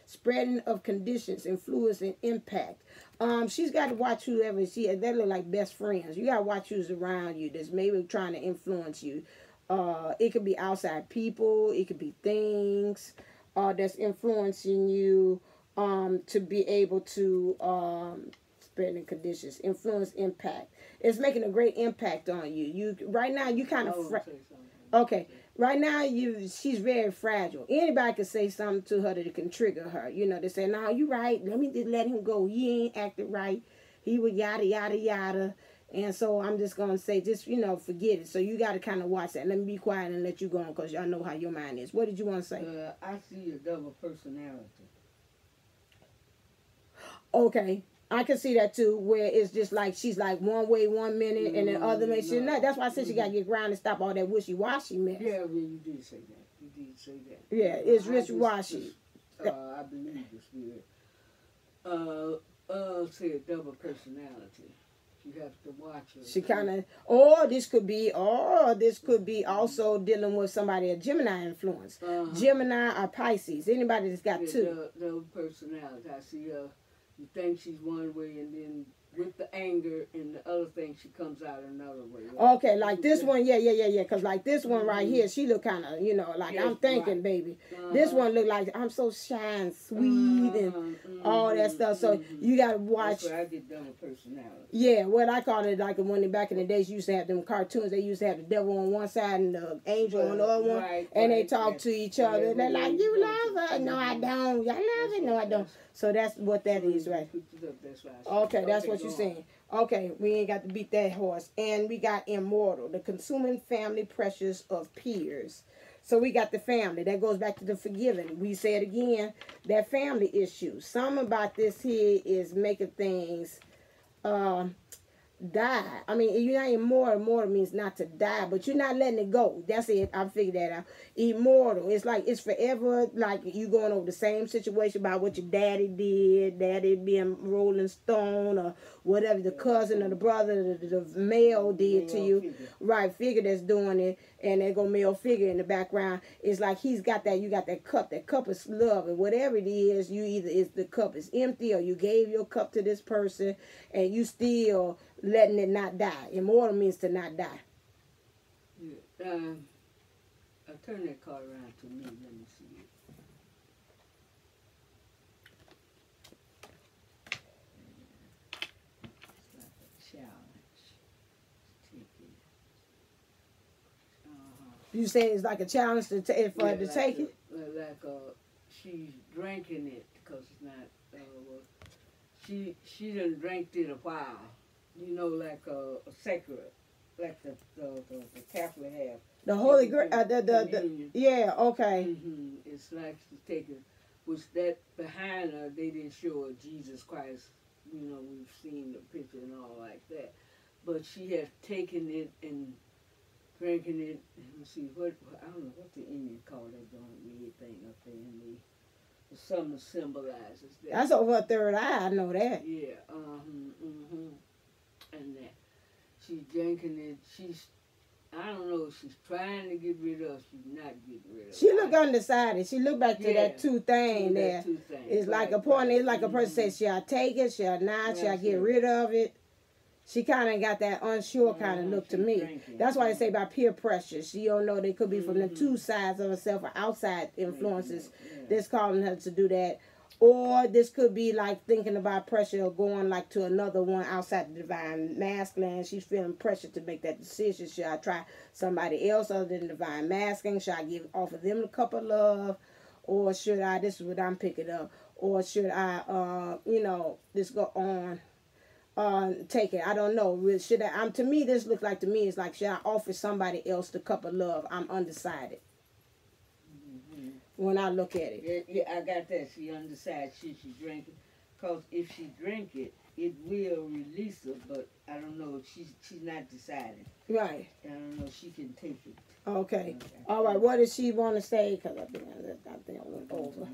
spreading of conditions, influence and impact. She's got to watch whoever they look like best friends. You got to watch who's around you that's maybe trying to influence you. It could be outside people, it could be things that's influencing you to be able to spreading conditions, influence, impact. It's making a great impact on you. You right now you kind of okay. Right now she's very fragile. Anybody can say something to her that can trigger her. You know, they say, "No, you right. Let me just let him go. He ain't acted right. He was yada yada yada." And so I'm just going to say, just, forget it. So you got to kind of watch that. Let me be quiet and let you go on because y'all know how your mind is. What did you want to say? I see a double personality. Okay. I can see that too, where it's just like she's like one way 1 minute and then other minute she's not. That's why I said she got to get grounded and stop all that wishy-washy mess. Yeah, well, you did say that. You did say that. Yeah, it's wishy-washy. I believe the spirit. Say a double personality. You have to watch her. She kind of, this could be also dealing with somebody, a Gemini influence. Gemini or Pisces. Anybody that's got two. The personality. I see you think she's one way and then with the anger and the other thing she comes out another way. Right? Okay, like this one, yeah. Because like this one right here, she look kind of, like I'm thinking, right. Baby. This one look like I'm so shy and sweet and all that stuff. So you got to watch. That's where I get double personality. Yeah, what I call it, like when back in the days, you used to have them cartoons. They used to have the devil on one side and the angel on the other one. Right, and they talk to each other. They're like, you love her. No, I don't. Y'all love it. No, I don't. So that's what that is, right? Okay, that's what you're saying. Okay, we ain't got to beat that horse. And we got immortal, the consuming family pressures of peers. So we got the family. That goes back to the forgiving. We said again, that family issue. Something about this here is making things die. I mean, you're not immortal. Immortal means not to die, but you're not letting it go. That's it. I figured that out. Immortal. It's like it's forever. Like you going over the same situation about what your daddy did. Daddy being Rolling Stone or whatever the cousin or the brother, the male did to you. Right, figure that's doing it, and they go male figure in the background. It's like he's got that. You got that cup. That cup is love, and whatever it is, you either is the cup is empty or you gave your cup to this person, and you still letting it not die. Immortal means to not die. Yeah. I'll turn that card around to me. Let me see it. It's like a challenge. Take it. You say it's like a challenge to take for her to take it. She's drinking it because it's not. She done drank it a while. You know, like a sacred, like the Catholic have. The Holy Grail, yeah, okay. Mm-hmm. It's like she's taking, which that behind her, they didn't show her Jesus Christ. You know, we've seen the picture and all like that. But she has taken it and drinking it. Let me see, I don't know what the Indian call that red thing up there in the something symbolizes that. That's over a third eye, I know that. Yeah, and that she's drinking it. I don't know. She's trying to get rid of. She's not getting rid of. She look undecided. She look back to that two thing there. It's like a point. It's like a person says, "Shall I take it? Shall I not? Shall I get rid of it?" She kind of got that unsure kind of look to me. Drinking. That's why they say about peer pressure. She don't know they could be from the two sides of herself or outside influences that's calling her to do that. Or this could be like thinking about pressure or going like to another one outside the divine masculine. She's feeling pressure to make that decision. Should I try somebody else other than divine masculine? Should I offer them a cup of love? Or should I, this is what I'm picking up, or should I, just go on, take it? I don't know. Should I, to me, this looks like to me, it's like, should I offer somebody else the cup of love? I'm undecided. When I look at it. Yeah, I got that. She undecided. She drink it. Because if she drink it, it will release her, but I don't know. She's not decided. Right. I don't know. She can take it. Okay. All right. What does she want to say? Because I think I went over.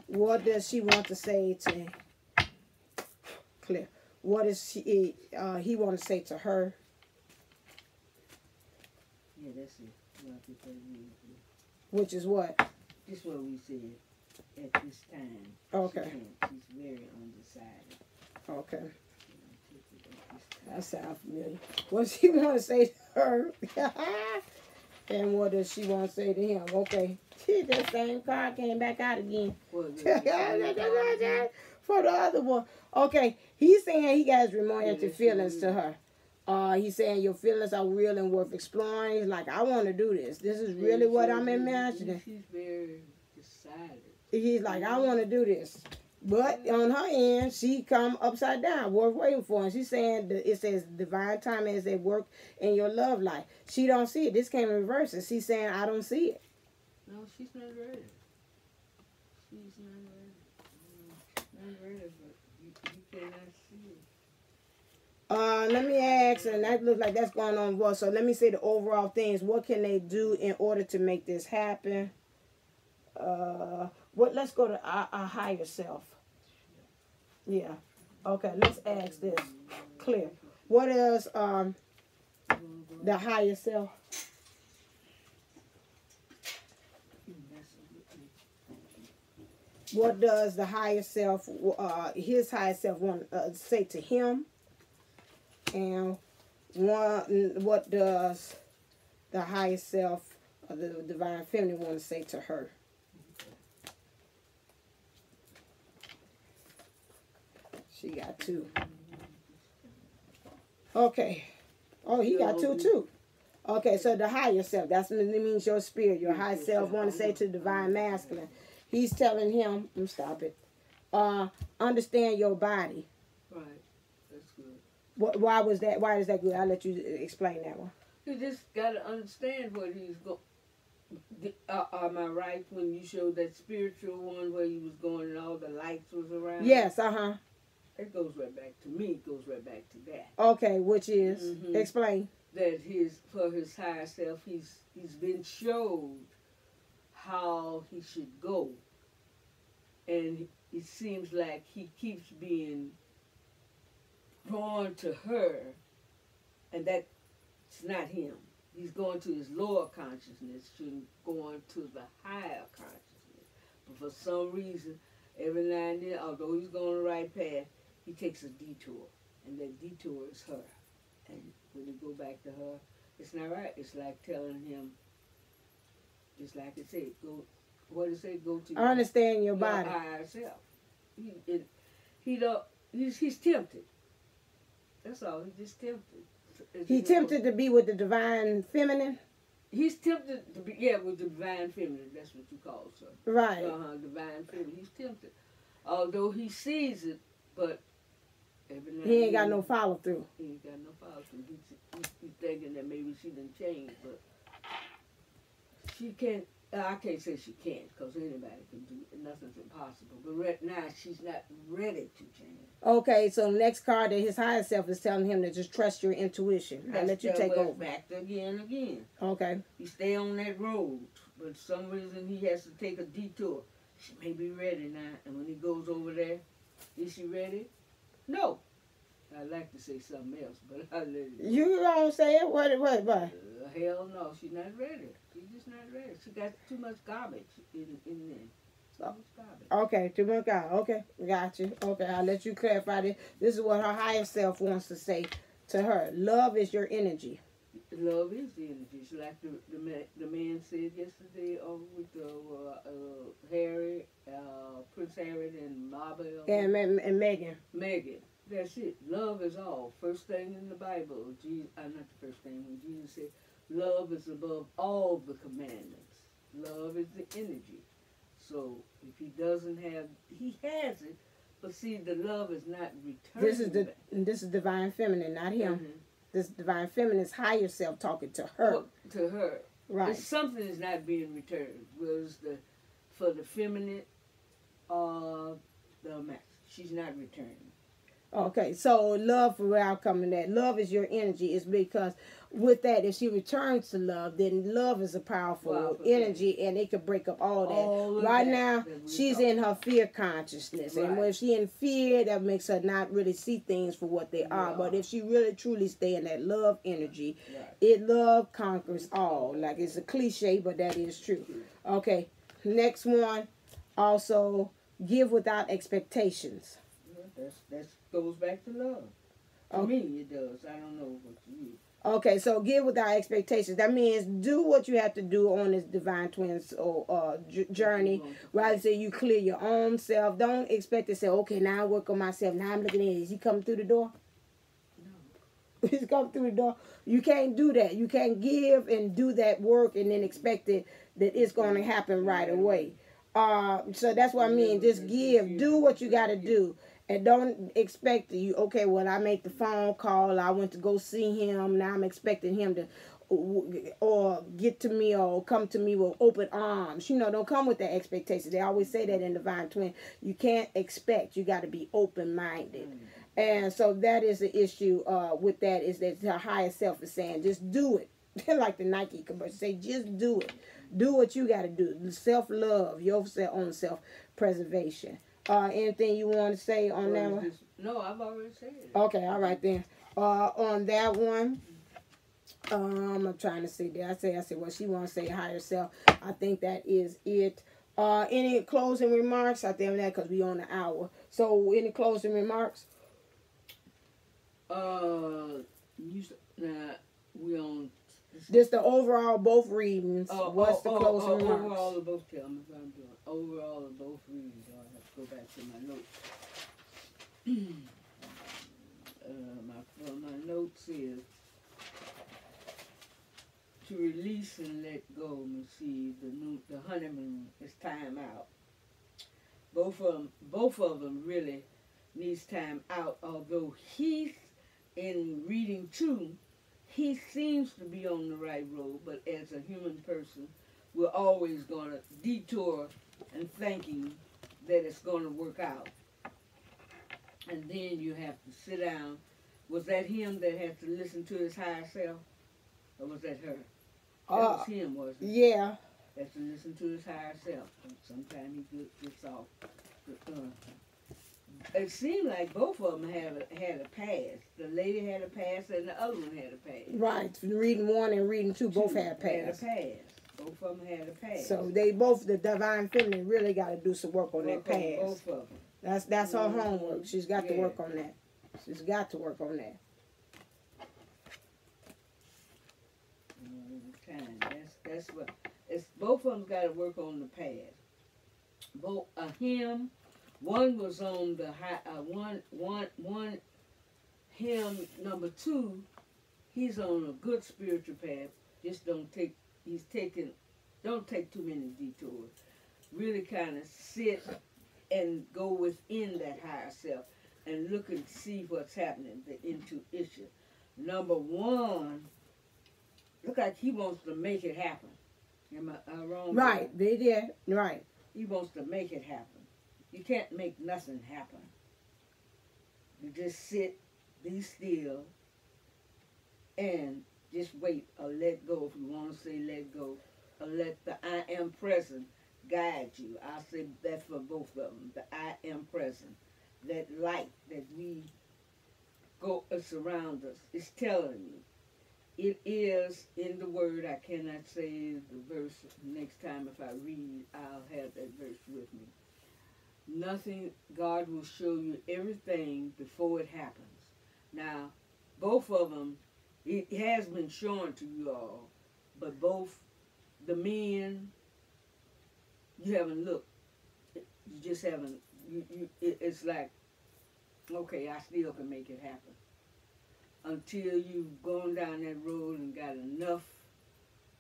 What does she want to say to Claire? What does he want to say to her? Yeah, that's it. Which is what? This is what we said at this time. Okay. She's very undecided. Okay. That sounds familiar. What does she want to say to her? And what does she want to say to him? Okay. That same card came back out again. For the other one. Okay. He's saying he got romantic feelings to her. He's saying your feelings are real and worth exploring. He's like, I want to do this. This is really what I'm imagining. She's very decided. He's like, I want to do this. But on her end, she come upside down, worth waiting for. And she's saying, it says divine timing is at work in your love life. She don't see it. This came in reverse. She's saying, I don't see it. No, she's not ready. She's not ready. Not ready, but you cannot see it. Let me ask, and that looks like that's going on well. So let me say the overall things. What can they do in order to make this happen? Let's go to our higher self. Yeah. Okay, let's ask this. Clear. What is the higher self? What does the higher self, his higher self, want to say to him? And what does the higher self, or the divine feminine, want to say to her? She got two. Okay. Oh, he got two too. Okay, so the higher self, that means your spirit, your higher self want to say to the divine masculine. He's telling him, stop it, understand your body. Right, that's good. Why is that good? I'll let you explain that one. You just got to understand what he's going. Am I right when you showed that spiritual one where he was going and all the lights was around? Yes, It goes right back to me. It goes right back to that. Okay, which is? Mm-hmm. Explain. That for his higher self, he's been showed how he should go, and it seems like he keeps being drawn to her, and that's not him. He's going to his lower consciousness, shouldn't going to the higher consciousness. But for some reason, every now and then, although he's going the right path, he takes a detour, and that detour is her. And when you go back to her, it's not right. It's like telling him, just like it said, go. What it say? Go to. Understand your body. Higher self. He's tempted. That's all. He's just tempted. He tempted to be with the divine feminine. He's tempted to be with the divine feminine. That's what you call her. Right. Divine feminine. He's tempted, although he sees it, but. He ain't got no follow through. He ain't got no follow through. He's thinking that maybe she done changed, but she can't. I can't say she can't, because anybody can do it. Nothing's impossible. But right now, she's not ready to change. Okay, so the next card that his higher self is telling him to just trust your intuition. I'll let you take over. Back again and again. Okay. He stay on that road, but for some reason he has to take a detour. She may be ready now, and when he goes over there, is she ready? No. I'd like to say something else, but I'll let it go. You don't say it? What? Hell no, she's not ready. She's just not ready. She got too much garbage in there. Too much garbage. Okay, too much garbage. Okay, got you. Okay, I'll let you clarify this. This is what her higher self wants to say to her. Love is your energy. Love is the energy. It's like the man said yesterday with Harry, Prince Harry and Mabel. And Megan. Megan. That's it. Love is all. First thing in the Bible. Not the first thing. When Jesus said, love is above all the commandments. Love is the energy. So if he doesn't have, he has it. But see, the love is not returning. This is divine feminine, not him. Mm-hmm. This divine feminine's higher self talking to her. Well, to her. Right. If something is not being returned. Was for the feminine, the master. She's not returning. Okay, so love, for where I'm coming that, love is your energy. Is because with that, if she returns to love, then love is a powerful energy, and it could break up all that. Right now, she's in her fear consciousness, and when she in fear, that makes her not really see things for what they are. But if she really truly stay in that love energy, love conquers all. Like, it's a cliche, but that is true. Okay, next one, also give without expectations. That goes back to love. To me, it does. I don't know what you. Okay, so give without expectations. That means do what you have to do on this divine twins journey. Rather say you clear your own self. Don't expect to say, okay, now I work on myself. Now I'm looking at it. Is he coming through the door? No. He's coming through the door. You can't do that. You can't give and do that work and then expect that it's going to happen right away. So that's what I mean. Just give. Do what you got to do. And don't expect you, okay, well, I made the phone call. I went to go see him. Now I'm expecting him to or get to me or come to me with open arms. You know, don't come with that expectation. They always say that in Divine Twin. You can't expect. You got to be open-minded. And so that is the issue with that, is that her higher self is saying, just do it. Like the Nike commercial say, just do it. Do what you got to do. Self-love, your own self-preservation. Anything you want to say on that one? No, I've already said it. Okay, all right then. On that one, I'm trying to see. Did I say what she wants to say, higher self? I think that is it. Any closing remarks? I think that because we on the hour. So, any closing remarks? We on. Just the overall both readings. What's the closing remarks? Overall of both. Tell me what I'm doing. Overall of both readings. I have to go back to my notes. My notes is to release and let go. Let me see, the honeymoon is time out. Both of them really needs time out. Although he's in reading 2. He seems to be on the right road, but as a human person, we're always going to detour and thinking that it's going to work out. And then you have to sit down. Was that him that had to listen to his higher self? Or was that her? That was him, wasn't it? Yeah. Has to listen to his higher self. Sometimes he gets off. It seemed like both of them had a past. The lady had a past and the other one had a past. Right. Reading 1 and reading 2 both had past. Both of them had a past. So they both, the divine feminine, really got to do some work on that past. Both of them. That's her homework. She's got to work on that. She's got to work on that. That's what. It's both of them got to work on the past. Both him. One was on the high. One. Him number 2. He's on a good spiritual path. Just don't take. Don't take too many detours. Really kind of sit and go within that higher self and look and see what's happening. The intuition. Number 1. Look like he wants to make it happen. Am I wrong? Right, they did. Right. He wants to make it happen. You can't make nothing happen. You just sit, be still, and just wait or let go. If you want to say let go, or let the I am present guide you. I'll say that for both of them. The I am present. That light that we go surround us is telling you. It is in the word. I cannot say the verse. Next time if I read, I'll have that verse with me. Nothing, God will show you everything before it happens. Now, both of them, it has been shown to you all, but both the men, you haven't looked. You just haven't, it's like, okay, I still can make it happen. Until you've gone down that road and got enough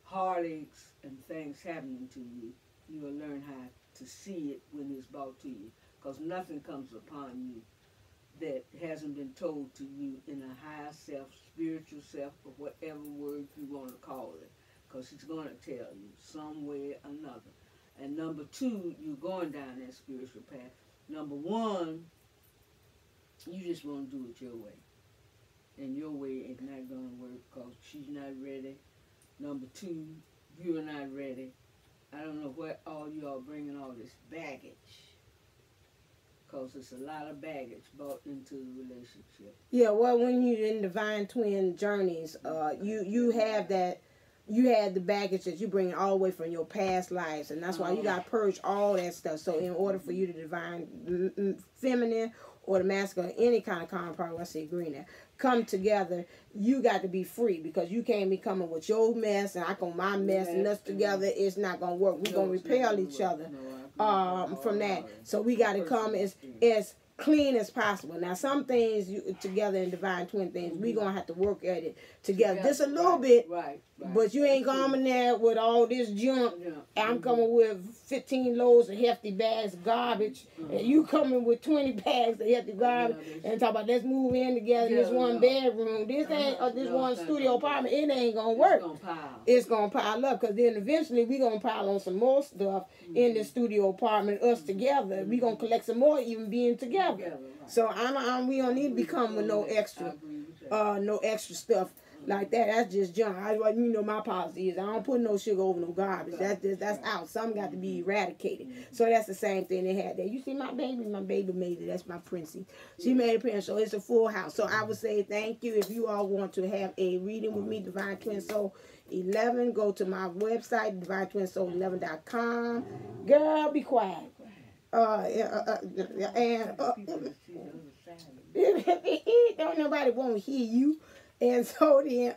heartaches and things happening to you, you will learn how to see it when it's brought to you. Because nothing comes upon you that hasn't been told to you in a higher self, spiritual self, or whatever word you want to call it. Because he's going to tell you some way or another. And number 2, you're going down that spiritual path. Number 1, you just want to do it your way. And your way is not going to work because she's not ready. Number 2, you're not ready. I don't know what all you are bringing all this baggage. Because it's a lot of baggage brought into the relationship. Yeah, well, when you're in divine twin journeys, you have that. You had the baggage that you bring all the way from your past lives, and that's why you got to purge all that stuff. So in order for you to divine feminine or the masculine, any kind of counterpart, I say green there, come together, you got to be free because you can't be coming with your mess and I come my mess and us together. It's not going to work. We're going to repel each other from that. So we got to come as clean as possible. Now, some things together in divine twin things, we're going to have to work at it together. Just a little bit, but you ain't coming there with all this junk. I'm coming with 15 loads of hefty bags of garbage, and you coming with 20 bags of hefty garbage, and talk about let's move in together in this one bedroom. This ain't this one studio apartment. It ain't going to work. It's going to pile up because then eventually we're going to pile on some more stuff in the studio apartment, us together. We're going to collect some more even being together. So we don't need to be coming with no extra stuff like that. That's just junk. My policy is I don't put no sugar over no garbage. That's out. Some got to be eradicated. So that's the same thing they had there. You see my baby made it. That's my princey. She made it parent. So it's a full house. So I would say thank you. If you all want to have a reading with me, Divine Twin Soul 11, go to my website, divinetwinsoul11.com. Girl, be quiet. Don't nobody want to hear you. And so then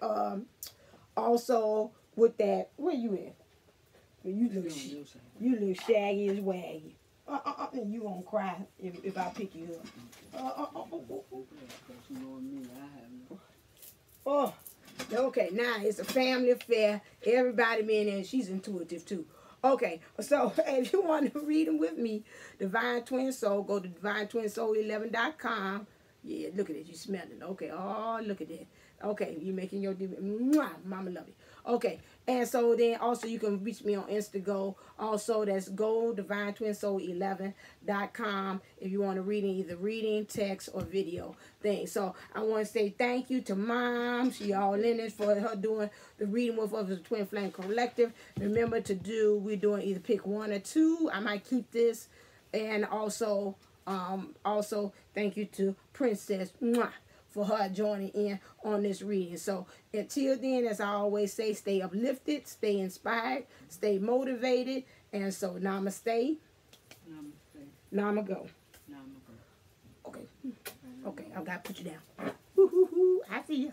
also with that, where you at? You look shaggy as waggy. You won't cry if I pick you up. Okay, now it's a family affair. Everybody being in, she's intuitive too. Okay, so if you want to read them with me, Divine Twin Soul, go to divinetwinsoul11.com. Yeah, look at it. You smell it. Okay, oh, look at that. Okay, you making your... Mwah, mama love you. Okay, and so then also you can reach me on Instago. Also, that's golddivinetwinsoul11.com if you want to read either reading, text, or video thing. So I want to say thank you to Mom. She all in it for her doing the reading with us, the Twin Flame Collective. Remember to do, we're doing either pick one or two. I might keep this. And also, thank you to Princess. Mwah, for her joining in on this reading. So until then, as I always say, stay uplifted, stay inspired, stay motivated, and so namaste. Namaste. Namago. Namago. Okay. Okay, I've got to put you down. I see you.